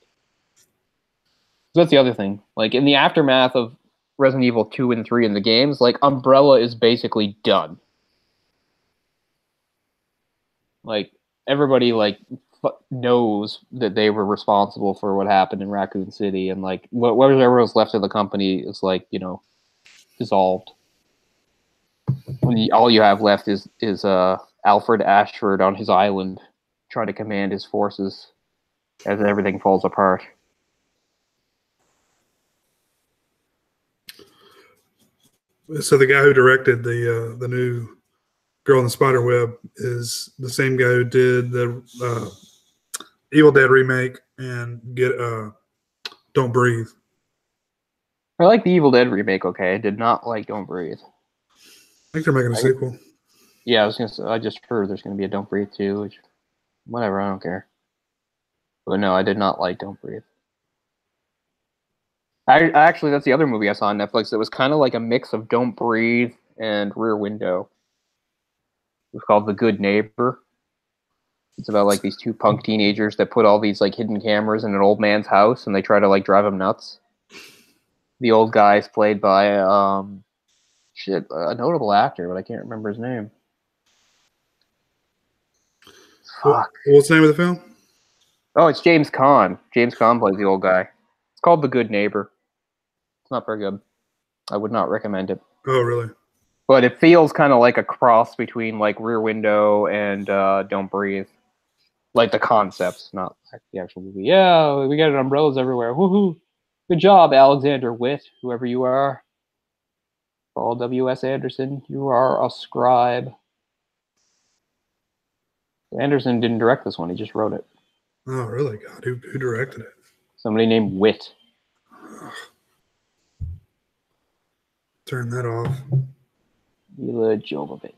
So that's the other thing. Like, in the aftermath of Resident Evil 2 and 3 in the games, like, Umbrella is basically done. Like, everybody, like, knows that they were responsible for what happened in Raccoon City, and, like, whatever was left of the company is, like, dissolved. All you have left is Alfred Ashford on his island trying to command his forces as everything falls apart. So the guy who directed the new Girl in the Spider Web is the same guy who did the Evil Dead remake and get Don't Breathe. I like the Evil Dead remake. Okay, I did not like Don't Breathe. I think they're making a sequel. Yeah, I was gonna say, I just heard there's gonna be a Don't Breathe 2, which whatever, I don't care. But no, I did not like Don't Breathe. Actually, that's the other movie I saw on Netflix that was kind of like a mix of Don't Breathe and Rear Window. It was called The Good Neighbor. It's about like these two punk teenagers that put all these like hidden cameras in an old man's house and they try to like drive him nuts. The old guy is played by a notable actor, but I can't remember his name. Fuck. What's the name of the film? Oh, it's James Caan. James Caan plays the old guy. It's called The Good Neighbor. It's not very good. I would not recommend it. Oh, really? But it feels kind of like a cross between like Rear Window and Don't Breathe. Like the concepts, not the actual movie. Yeah, we got umbrellas everywhere. Woohoo! Good job, Alexander Witt, whoever you are. Paul W.S. Anderson, you are a scribe. Anderson didn't direct this one, he just wrote it. Oh, really? God, who directed it? Somebody named Witt. Turn that off. Mila Jovovich.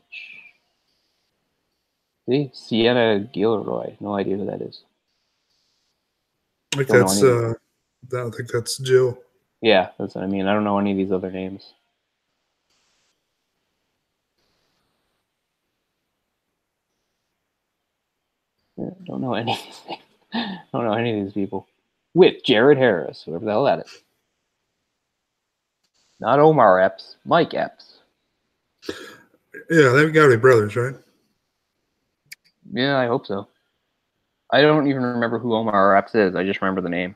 See? Sienna Gilroy. No idea who that is. I think Don't know I think that's Jill. Yeah, that's what I mean. I don't know any of these other names. Yeah, don't know any of these names. Don't know any of these people. With Jared Harris, whoever the hell that is. Not Omar Epps, Mike Epps. Yeah, they've got to be brothers, right? Yeah, I hope so. I don't even remember who Omar Epps is. I just remember the name.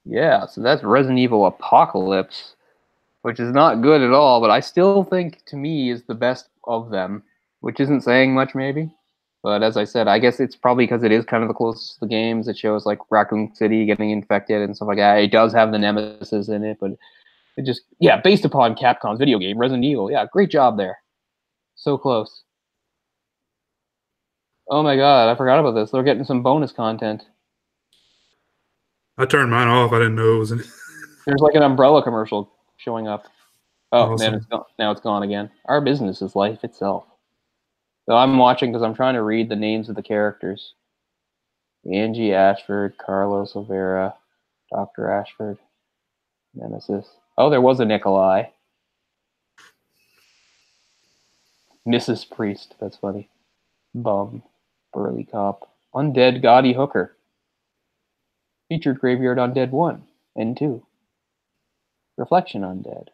Yeah, so that's Resident Evil Apocalypse, which is not good at all, but I still think, to me, is the best of them, which isn't saying much, maybe. But as I said, I guess it's probably because it is kind of the closest to the games. It shows, like, Raccoon City getting infected and stuff like that. It does have the Nemesis in it, but it just, yeah, based upon Capcom's video game, Resident Evil. Yeah, great job there. So close. Oh my god, I forgot about this. They're getting some bonus content. I turned mine off. I didn't know it was in. There's like an Umbrella commercial showing up. Oh man, Awesome. it's gone. Now it's gone again. Our business is life itself. So I'm watching because I'm trying to read the names of the characters. Angie Ashford, Carlos Olvera, Dr. Ashford, Nemesis. Oh, there was a Nikolai. Mrs. Priest, that's funny. Bum, Burly Cop, Undead Gaudy Hooker. Featured Graveyard Undead 1 and 2. Reflection Undead,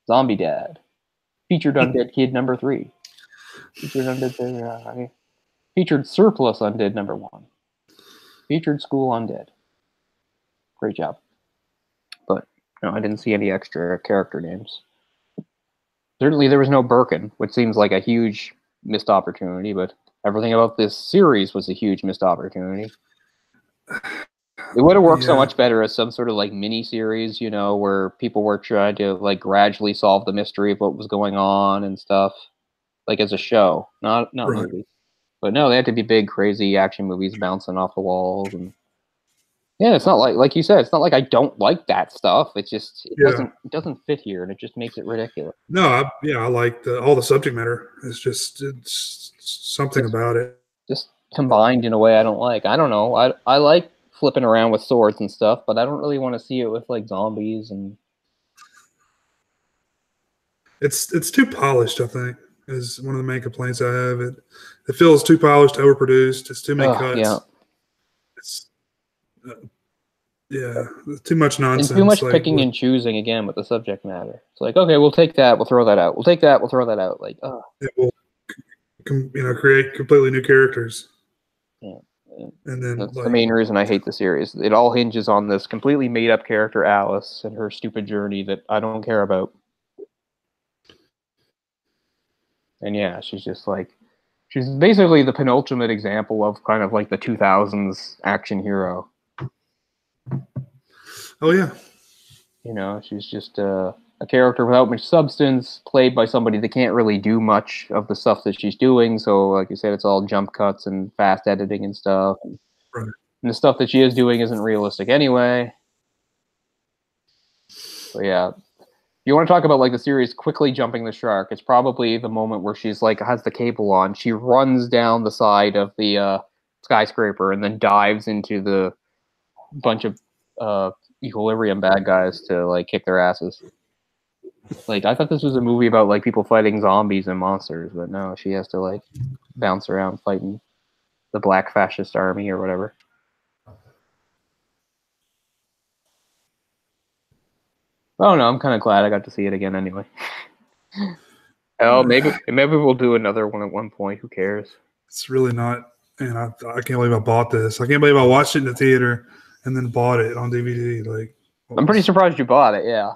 Zombie Dad, Featured Undead Kid number 3, Featured Undead, Featured Surplus Undead number 1, Featured School Undead. Great job. But no, I didn't see any extra character names. Certainly there was no Birkin, which seems like a huge missed opportunity, but everything about this series was a huge missed opportunity. It would have worked so much better as some sort of like mini series, you know, where people were trying to like gradually solve the mystery of what was going on and stuff, like as a show, not right. Movies. But no, they had to be big, crazy action movies bouncing off the walls, and yeah, it's not like you said, it's not like I don't like that stuff. It's just it doesn't fit here, and it just makes it ridiculous. No, I like all the subject matter. It's something about it. Just combined in a way I don't like. I don't know. I like flipping around with swords and stuff, but I don't really want to see it with like zombies and. It's too polished, I think, is one of the main complaints I have. It feels too polished, overproduced. It's too many cuts. Yeah. It's too much nonsense. And too much picking and choosing again with the subject matter. It's like, okay, we'll take that, we'll throw that out. We'll take that, we'll throw that out. Like, it will, create completely new characters. Yeah. And then that's the main reason I hate the series. It all hinges on this completely made up character, Alice, and her stupid journey that I don't care about. And yeah, she's basically the penultimate example of kind of like the 2000s action hero. Oh yeah. You know, she's just a character without much substance, played by somebody that can't really do much of the stuff that she's doing. So, like you said, it's all jump cuts and fast editing and stuff. Right. And the stuff that she is doing isn't realistic anyway. So yeah. You want to talk about like the series quickly jumping the shark? It's probably the moment where she's like has the cable on. She runs down the side of the skyscraper and then dives into the bunch of Equilibrium bad guys to like kick their asses. Like I thought this was a movie about like people fighting zombies and monsters, but no, she has to like bounce around fighting the black fascist army or whatever. Oh no, I'm kind of glad I got to see it again anyway. Oh, maybe we'll do another one at one point. Who cares? It's really not, and I can't believe I bought this. I can't believe I watched it in the theater and then bought it on DVD. Like, I'm pretty surprised you bought it. Yeah.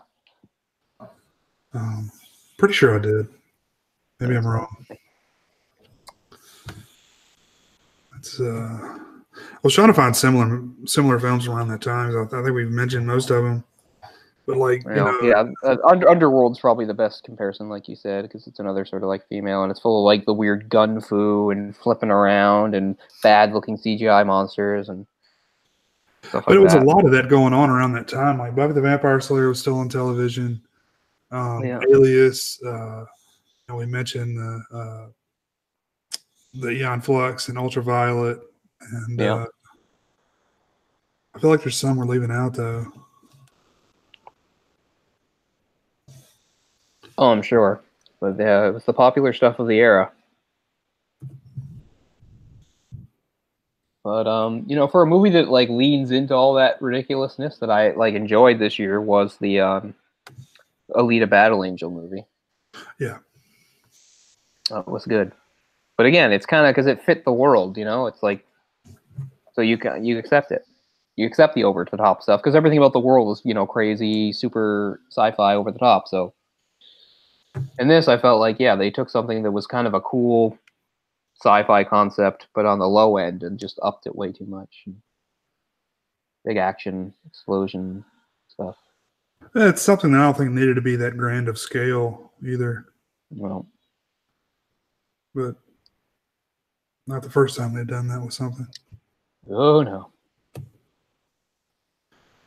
Pretty sure I did. Maybe I'm wrong. It's I was trying to find similar films around that time. I think we've mentioned most of them. But like, Underworld's probably the best comparison, like you said, because it's another sort of like female, and it's full of like the weird gun fu and flipping around and bad-looking CGI monsters and stuff like that. But it was a lot of that going on around that time. Like Buffy the Vampire Slayer was still on television. Alias, we mentioned the Eon Flux and Ultraviolet, and I feel like there's some we're leaving out though. Oh, I'm sure. But it was the popular stuff of the era. But, for a movie that, like, leans into all that ridiculousness that I, like, enjoyed this year was the Alita Battle Angel movie. Yeah. It was good. But, again, it's kind of because it fit the world, you know? It's like, so you accept it. You accept the over-the-top stuff because everything about the world is, crazy, super sci-fi over-the-top, so... In this, I felt like, they took something that was kind of a cool sci-fi concept, but on the low end, and just upped it way too much. Big action, explosion stuff. It's something that I don't think needed to be that grand of scale either. Well, but not the first time they've done that with something. Oh no.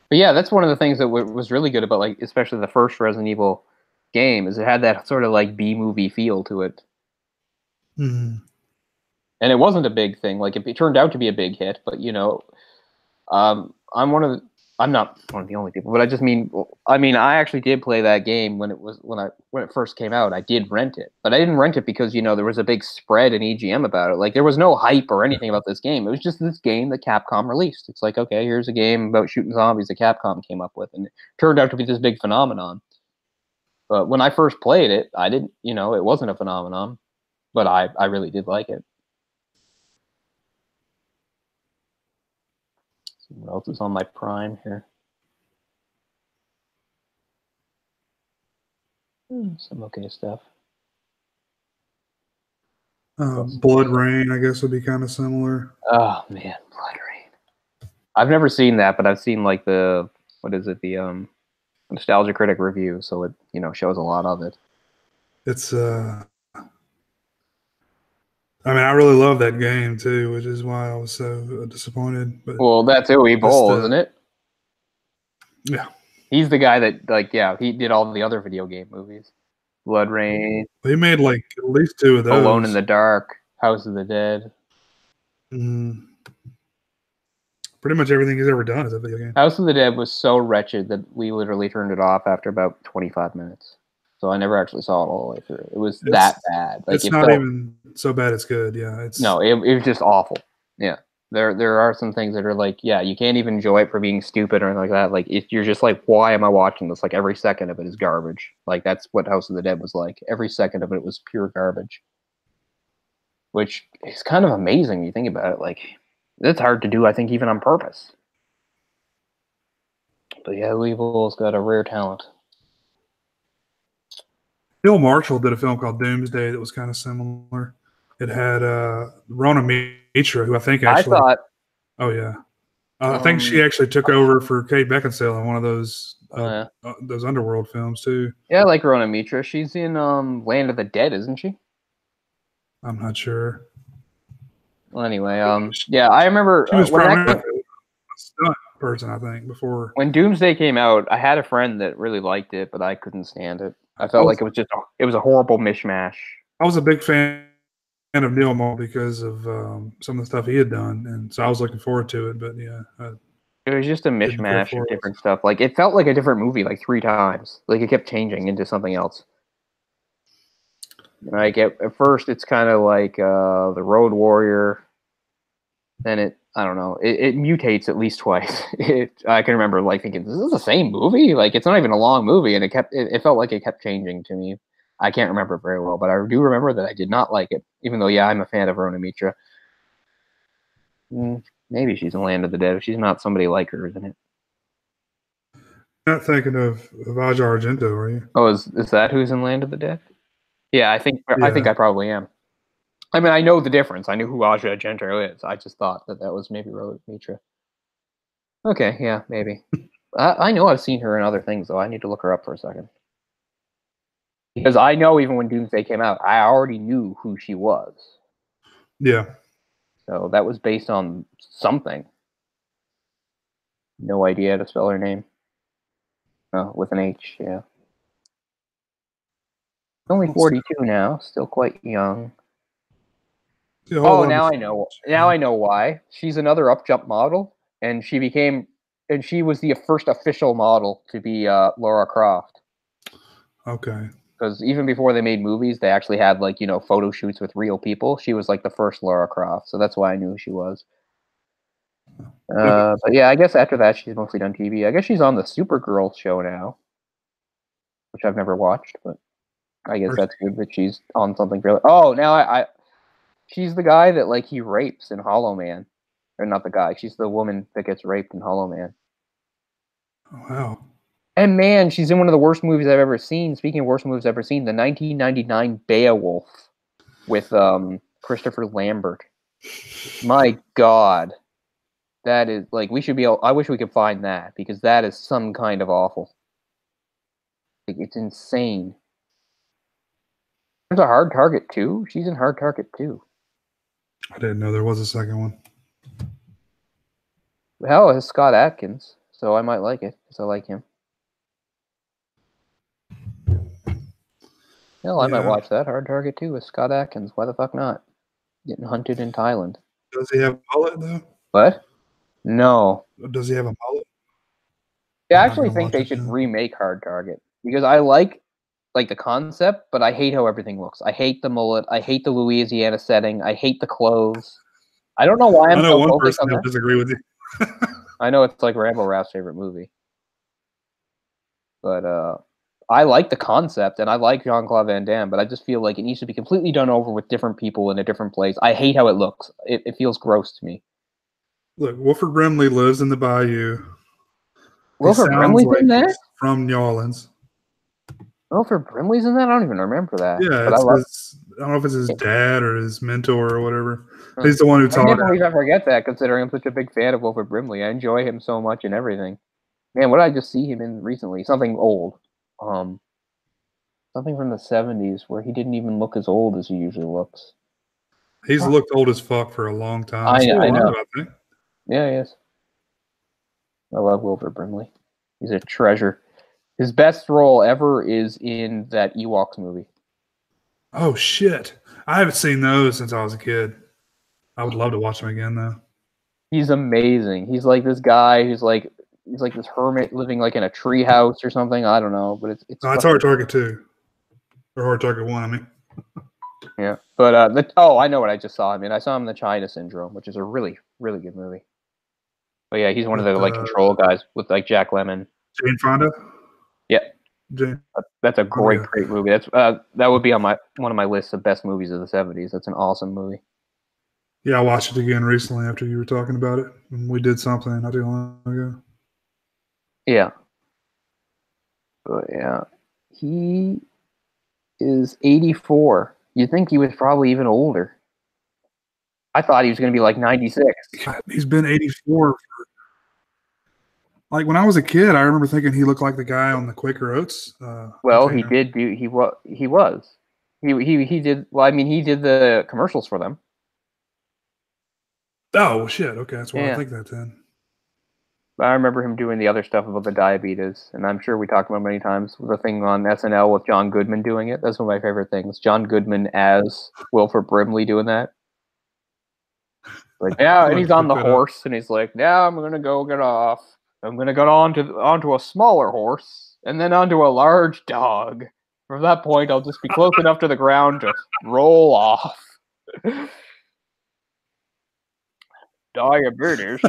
But yeah, that's one of the things that was really good about, like, especially the first Resident Evil game, is it had that sort of like B-movie feel to it. Mm. And it wasn't a big thing. Like, it turned out to be a big hit, but I'm not one of the only people, but I just mean I actually did play that game when it first came out. I did rent it, but I didn't rent it because there was a big spread in EGM about it. Like, there was no hype or anything about this game. It was just this game that Capcom released. It's like, okay, here's a game about shooting zombies that Capcom came up with, and it turned out to be this big phenomenon. But when I first played it, I didn't, it wasn't a phenomenon, but I really did like it. What else is on my Prime here? Some okay stuff. Blood Rain, I guess, would be kind of similar. Oh man, Blood Rain. I've never seen that, but I've seen like the Nostalgia Critic review, so it shows a lot of it. It's I mean, I really love that game too, which is why I was so disappointed. But well, that's Uwe Boll, isn't it? Yeah, he's the guy that he did all the other video game movies. Blood Rain. He made like at least 2 of those. Alone in the Dark, House of the Dead. Pretty much everything he's ever done is a video game. House of the Dead was so wretched that we literally turned it off after about 25 minutes. So I never actually saw it all the way through. It was that bad. Like, it's not even so bad it's good. Yeah, it was just awful. Yeah. There are some things that are like, yeah, you can't even enjoy it for being stupid or anything like that. Like, if you're just like, why am I watching this? Like, every second of it is garbage. Like, that's what House of the Dead was like. Every second of it was pure garbage. Which is kind of amazing when you think about it. Like, it's hard to do, I think, even on purpose. But yeah, Weevil's got a rare talent. Bill Marshall did a film called Doomsday that was kind of similar. It had Rona Mitra, who I think actually. Oh yeah, I think she actually took over for Kate Beckinsale in one of those Underworld films too. Yeah, I like Rona Mitra. She's in Land of the Dead, isn't she? I'm not sure. Well, anyway, yeah, I remember she was primarily a stunt person. I think before when Doomsday came out, I had a friend that really liked it, but I couldn't stand it. I felt like it was a horrible mishmash. I was a big fan of Neil Moore because of some of the stuff he had done, and so I was looking forward to it. But yeah, it was just a mishmash of different stuff. Like, it felt like a different movie like 3 times. Like, it kept changing into something else. Like, at first, it's kind of like the Road Warrior. Then I don't know, it mutates at least twice. I can remember like thinking, this is the same movie? Like, it's not even a long movie, and it felt like it kept changing to me. I can't remember very well, but I do remember that I did not like it, even though, yeah, I'm a fan of Rona Mitra. Maybe she's in Land of the Dead. If she's not, somebody like her, isn't it? Not thinking of Aja Argento, are you? Oh, is that who's in Land of the Dead? Yeah, I think I probably am. I mean, I know the difference. I knew who Aja Argento is. I just thought that was maybe Rona Mitra. Okay, yeah, maybe. I know I've seen her in other things, though. I need to look her up for a second. Because I know even when Doomsday came out, I already knew who she was. Yeah. So that was based on something. No idea how to spell her name. Oh, with an H, yeah. Only 42 now, still quite young. Yeah, now I know. Now I know why. She's another up jump model, and she was the first official model to be Lara Croft. Okay. Because even before they made movies, they actually had like photo shoots with real people. She was like the first Lara Croft, so that's why I knew who she was. But yeah, I guess after that she's mostly done TV. I guess she's on the Supergirl show now, which I've never watched, but I guess that's good that she's on something really. Oh, now she's the guy that like he rapes in Hollow Man, or not the guy. She's the woman that gets raped in Hollow Man. Oh, wow. And man, she's in one of the worst movies I've ever seen. Speaking of worst movies I've ever seen, the 1999 Beowulf with Christopher Lambert. My God. That is, like, I wish we could find that, because that is some kind of awful. Like, it's insane. There's a Hard Target 2? She's in Hard Target 2. I didn't know there was a second one. Hell, it's Scott Adkins, so I might like it, because I like him. Hell, I might watch that. Hard Target 2 with Scott Adkins. Why the fuck not? Getting hunted in Thailand. Does he have a mullet, though? What? No. Does he have a mullet? Yeah, I actually think they should remake Hard Target, because I like the concept, but I hate how everything looks. I hate the mullet. I hate the Louisiana setting. I hate the clothes. I don't know why I'm so focused on that. I know one person who disagree with you. I know it's like Rambo Rap's favorite movie. But I like the concept and I like Jean-Claude Van Damme, but I just feel like it needs to be completely done over with different people in a different place. I hate how it looks. It feels gross to me. Look, Wilford Brimley lives in the bayou. He Wilford sounds Brimley's like in that? he's from New Orleans. Wilford Brimley's in that? I don't even remember that. Yeah, But I it's love his. I don't know if it's his it. dad or his mentor or whatever. Huh. He's the one who I can't taught him. believe I forget that, considering I'm such a big fan of Wilford Brimley. I enjoy him so much and everything. Man, what did I just see him in recently? Something old. Um, Something from the 70s where he didn't even look as old as he usually looks. He's looked old as fuck for a long time. Still I alive, know. I think. Yeah, he is. I love Wilford Brimley. He's a treasure. His best role ever is in that Ewoks movie. Oh shit! I haven't seen those since I was a kid. I would love to watch them again though. He's amazing. He's like this guy who's like he's like this hermit living like in a tree house or something. I don't know, but it's No, it's fucking, Hard Target 2 or Hard Target 1. I mean, yeah. But I know what I just saw him in. I saw him in the China Syndrome, which is a really really good movie. But yeah, he's one of with the like control guys with like Jack Lemmon. Jane Fonda. Yeah, Jane. that's a Oh great yeah. great movie. That's that would be on one of my lists of best movies of the '70s. That's an awesome movie. Yeah, I watched it again recently after you were talking about it, and we did something not too long ago. Yeah, but yeah, he is 84. You'd think he was probably even older. I thought he was going to be like 96. God, he's been 84. Like when I was a kid, I remember thinking he looked like the guy on the Quaker Oats. Well, he Container. did do he was. He did well, I mean he did the commercials for them. Oh shit! Okay, that's why I Yeah. think that then. I remember him doing the other stuff about the diabetes, and I'm sure we talked about it many times. The thing on SNL with John Goodman doing it. That's one of my favorite things. John Goodman as Wilford Brimley doing that. Like, yeah, and he's on the horse, and he's like, "Now I'm gonna go get off. I'm gonna go onto a smaller horse, and then onto a large dog. From that point, I'll just be close enough to the ground to roll off." Diabetes.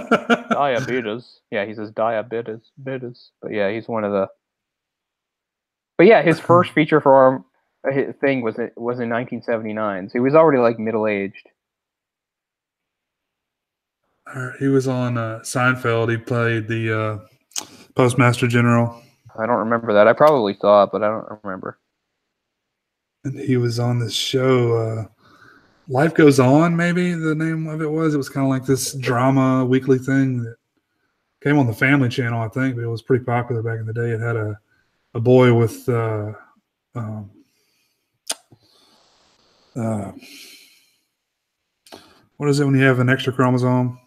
Diabetes. Yeah, he says diabetes. But yeah, he's one of the. But yeah, his first feature film thing was in 1979, so he was already like middle aged. He was on Seinfeld. He played the Postmaster General. I don't remember that. I probably saw it, but I don't remember. And he was on this show, Life Goes On, maybe the name of it was. It was kind of like this drama weekly thing that came on the Family Channel, I think, but it was pretty popular back in the day. It had a boy with what is it when you have an extra chromosome?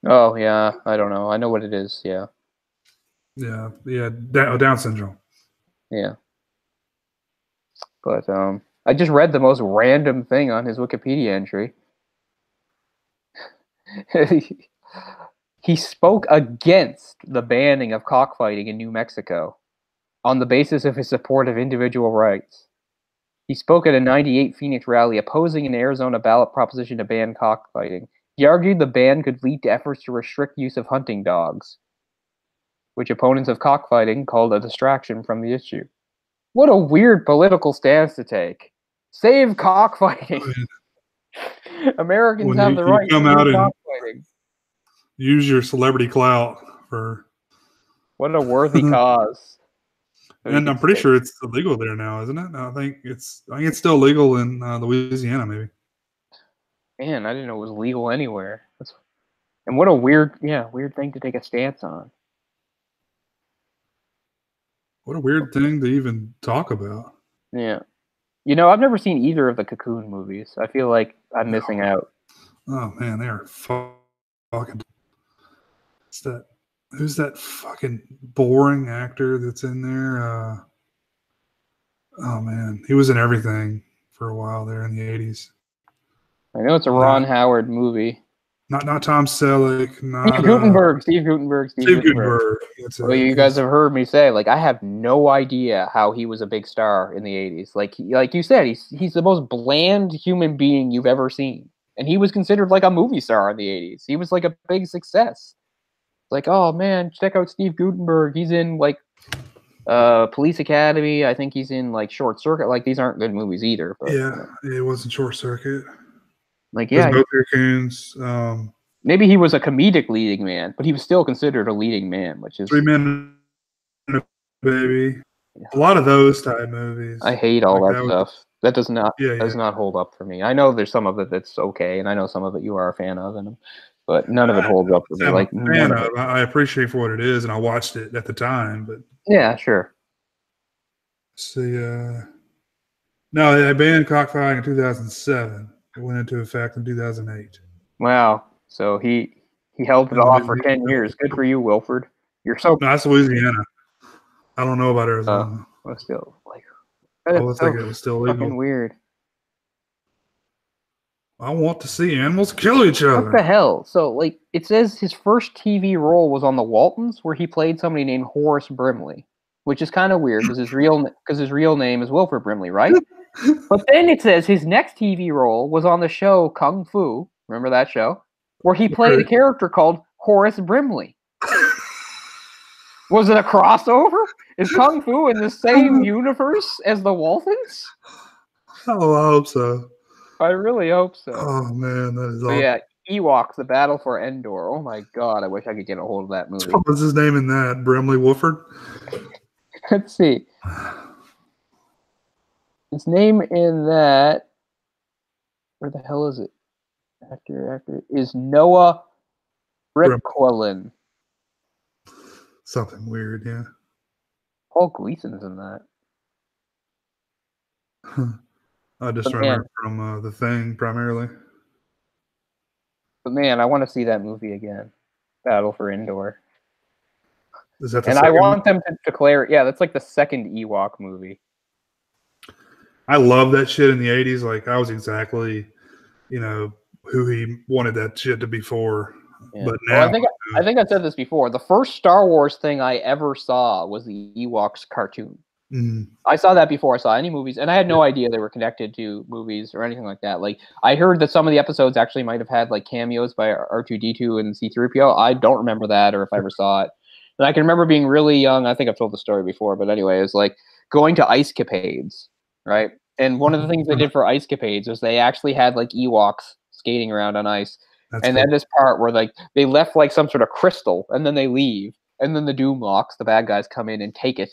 Oh yeah, I don't know. I know what it is. Yeah. Yeah, Down syndrome. Yeah. But I just read the most random thing on his Wikipedia entry. He spoke against the banning of cockfighting in New Mexico on the basis of his support of individual rights. He spoke at a '98 Phoenix rally opposing an Arizona ballot proposition to ban cockfighting. He argued the ban could lead to efforts to restrict use of hunting dogs, which opponents of cockfighting called a distraction from the issue. What a weird political stance to take. Save cockfighting. Americans When have you the right come to out and cockfighting. use your celebrity clout for. What a worthy cause. And I'm pretty sure it's illegal there now, isn't it? I think it's still legal in Louisiana, maybe. Man, I didn't know it was legal anywhere. And what a weird thing to take a stance on. What a weird thing to even talk about. Yeah. You know, I've never seen either of the Cocoon movies. I feel like I'm missing out. Oh man, they are fucking. Who's that fucking boring actor that's in there? Oh man, he was in everything for a while there in the '80s. I know it's a Ron Howard movie. Not Tom Selleck. Not Steve Guttenberg. Steve Guttenberg. Well, you guys have heard me say, like, I have no idea how he was a big star in the '80s. Like you said, he's the most bland human being you've ever seen, and he was considered like a movie star in the '80s. He was like a big success. Like, oh man, check out Steve Guttenberg. He's in like Police Academy. I think he's in like Short Circuit. Like these aren't good movies either. But Yeah, it wasn't Short Circuit. like There's yeah, both raccoons. maybe he was a comedic leading man, but he was still considered a leading man, which is Three Men and a Baby. A lot of those type I movies. hate all Like that that was, stuff. That does not yeah, does yeah. not hold up for me. I know there's some of it that's okay, and I know some of it you are a fan of, and but none of it holds up for me. I'm a Like none fan of of. it. I appreciate for what it is, and I watched it at the time. But Yeah, sure. see, no, they banned cockfighting in 2007. It went into effect in 2008. Wow. So he held it In off for Louisiana. 10 years. Good for you, Wilford. You're so No, that's Louisiana. I don't know about Arizona. well, still like I that is would so think it was still fucking legal. weird. I want to see animals kill each What the other. hell? So like it says his first TV role was on The Waltons, where he played somebody named Horace Brimley, which is kind of weird because his real name is Wilford Brimley, right? But then it says his next TV role was on the show Kung Fu. Remember that show? Where he played a character called Horace Brimley. Was it a crossover? Is Kung Fu in the same universe as the Waltons? Oh, I hope so. I really hope so. Oh man, that is But awesome. yeah, Ewoks, The Battle for Endor. Oh my god, I wish I could get a hold of that movie. What was his name in that? Brimley Wolford? Let's see. His name in that, where the hell is it? Actor is Noah Ripquilin. Something weird, yeah. Paul Gleason's in that. I just remember from The Thing primarily. But man, I want to see that movie again. Battle for Endor. Is that the and I want them to declare, yeah, that's like the second Ewok movie. I love that shit in the 80s. Like, I was exactly, who he wanted that shit to be for. Yeah. But now, well, I think I said this before. The first Star Wars thing I ever saw was the Ewoks cartoon. Mm. I saw that before I saw any movies, and I had no idea they were connected to movies or anything like that. Like, I heard that some of the episodes actually might have had like cameos by R2-D2 and C-3PO. I don't remember that, or if I ever saw it. And I can remember being really young. I think I've told the story before, but anyway, it was like going to ice capades, right? And one of the things they did for ice capades was they actually had like Ewoks skating around on ice. That's and cool. Then this part where like they left like some sort of crystal, and then they leave, and then the Doomlocks, the bad guys, come in and take it.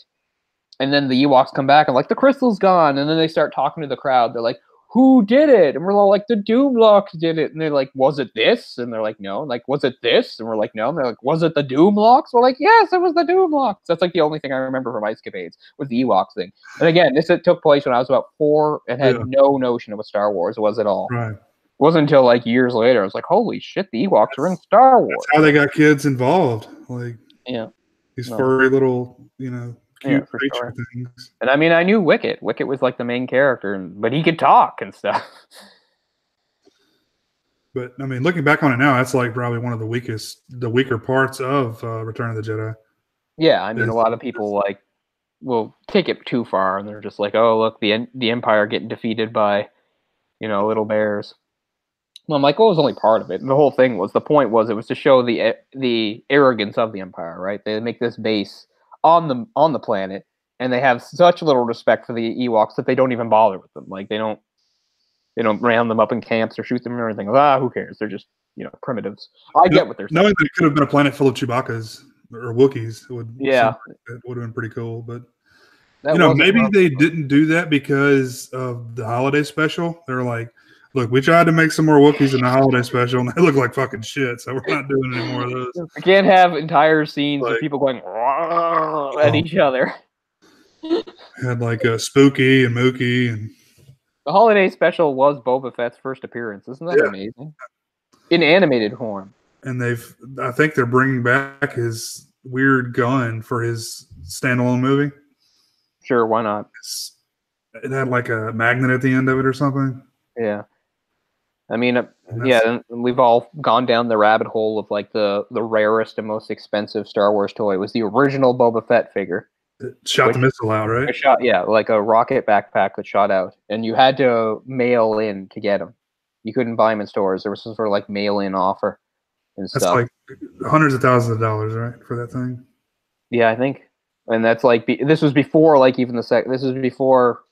And then the Ewoks come back and like the crystal's gone, and then they start talking to the crowd. They're like, "Who did it?" And we're all like, "The Doomlocks did it." And they're like, "Was it this?" And they're like, "No." And like, "Was it this?" And we're like, "No." And they're like, "Was it the Doomlocks?" We're like, "Yes, it was the Doomlocks." That's like the only thing I remember from Ice Capades was the Ewoks thing. And again, this took place when I was about 4 and had no notion of what Star Wars was at all. Right. It wasn't until like years later I was like, "Holy shit, the Ewoks are in Star Wars." That's how they got kids involved. Like, yeah, these furry little, cute creature things. And I mean, I knew Wicket. Wicket was like the main character, but he could talk and stuff. But I mean, looking back on it now, that's like probably one of the weaker parts of Return of the Jedi. Yeah, I mean, a lot of people like will take it too far, and they're just like, "Oh, look, the Empire getting defeated by, little bears." Well, I'm like, well, it was only part of it. And the whole thing was, the point was, it was to show the arrogance of the Empire, right? They make this base on the planet, and they have such little respect for the Ewoks that they don't even bother with them. Like they don't round them up in camps or shoot them or anything. Who cares? They're just primitives. I get what they're saying. Knowing that it could have been a planet full of Chewbacca's or Wookiees would have been pretty cool. But maybe they didn't do that because of the holiday special. They're like, look, we tried to make some more Wookiees in the holiday special, and they look like fucking shit, so we're not doing any more of those. We can't have entire scenes of people going at each other. Had like a Spooky and Mookie. And the holiday special was Boba Fett's first appearance. Isn't that amazing? In animated form. And I think they're bringing back his weird gun for his standalone movie. Sure, why not? It had like a magnet at the end of it or something. Yeah. I mean, we've all gone down the rabbit hole of like the rarest and most expensive Star Wars toy. It was the original Boba Fett figure. It shot the missile out, right? Like a rocket backpack that shot out. And you had to mail in to get them. You couldn't buy them in stores. There was some sort of like mail-in offer and stuff. That's like hundreds of thousands of dollars, right, for that thing? Yeah, I think And that's like this was before like even the this was before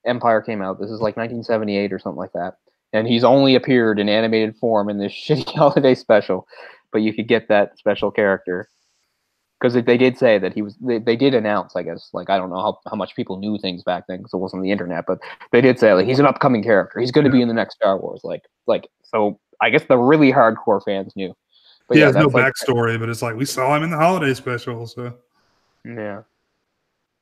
Empire came out. This is like 1978 or something like that. And he's only appeared in animated form in this shitty holiday special, but you could get that special character because they did say that he was. They did announce, I guess, like I don't know how much people knew things back then because it wasn't the internet, but they did say like he's an upcoming character. He's going to be in the next Star Wars. Like so, I guess the really hardcore fans knew. But he yeah, has no that's like backstory, but it's like we saw him in the holiday special. So yeah.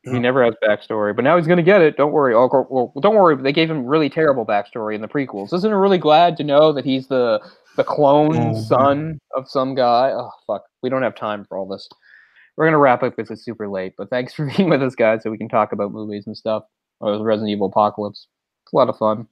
He never has backstory, but now he's going to get it. Don't worry. Well, don't worry. They gave him really terrible backstory in the prequels. Isn't it really glad to know that he's the clone son of some guy? Oh, fuck. We don't have time for all this. We're going to wrap up because it's super late, but thanks for being with us, guys, so we can talk about movies and stuff. Or Resident Evil Apocalypse. It's a lot of fun.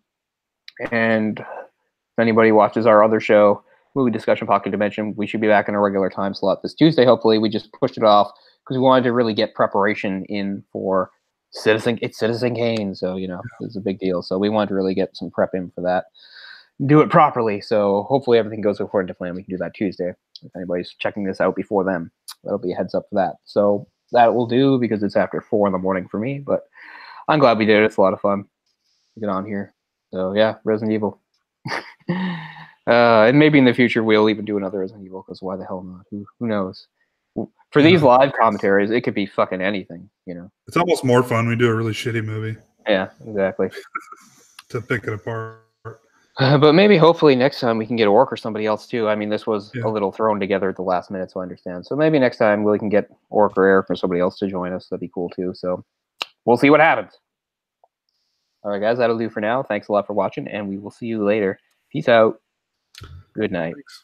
And if anybody watches our other show, Movie Discussion Pocket Dimension, we should be back in a regular time slot this Tuesday, hopefully. We just pushed it off because we wanted to really get preparation in for Citizen Kane, so it's a big deal. So we wanted to really get some prep in for that, do it properly. So hopefully everything goes according to plan. We can do that Tuesday. If anybody's checking this out before then, that'll be a heads up for that. So that will do because it's after 4 a.m. for me. But I'm glad we did it. It's a lot of fun to get on here. So yeah, Resident Evil. And maybe in the future we'll even do another Resident Evil because why the hell not? Who knows? For these live commentaries, it could be fucking anything, It's almost more fun when we do a really shitty movie. Yeah, exactly. To pick it apart. But maybe, hopefully, next time we can get Orc or somebody else too. I mean, this was a little thrown together at the last minute, so I understand. So maybe next time we can get Orc or Eric or somebody else to join us. That'd be cool too. So we'll see what happens. All right, guys, that'll do for now. Thanks a lot for watching, and we will see you later. Peace out. Good night. Thanks.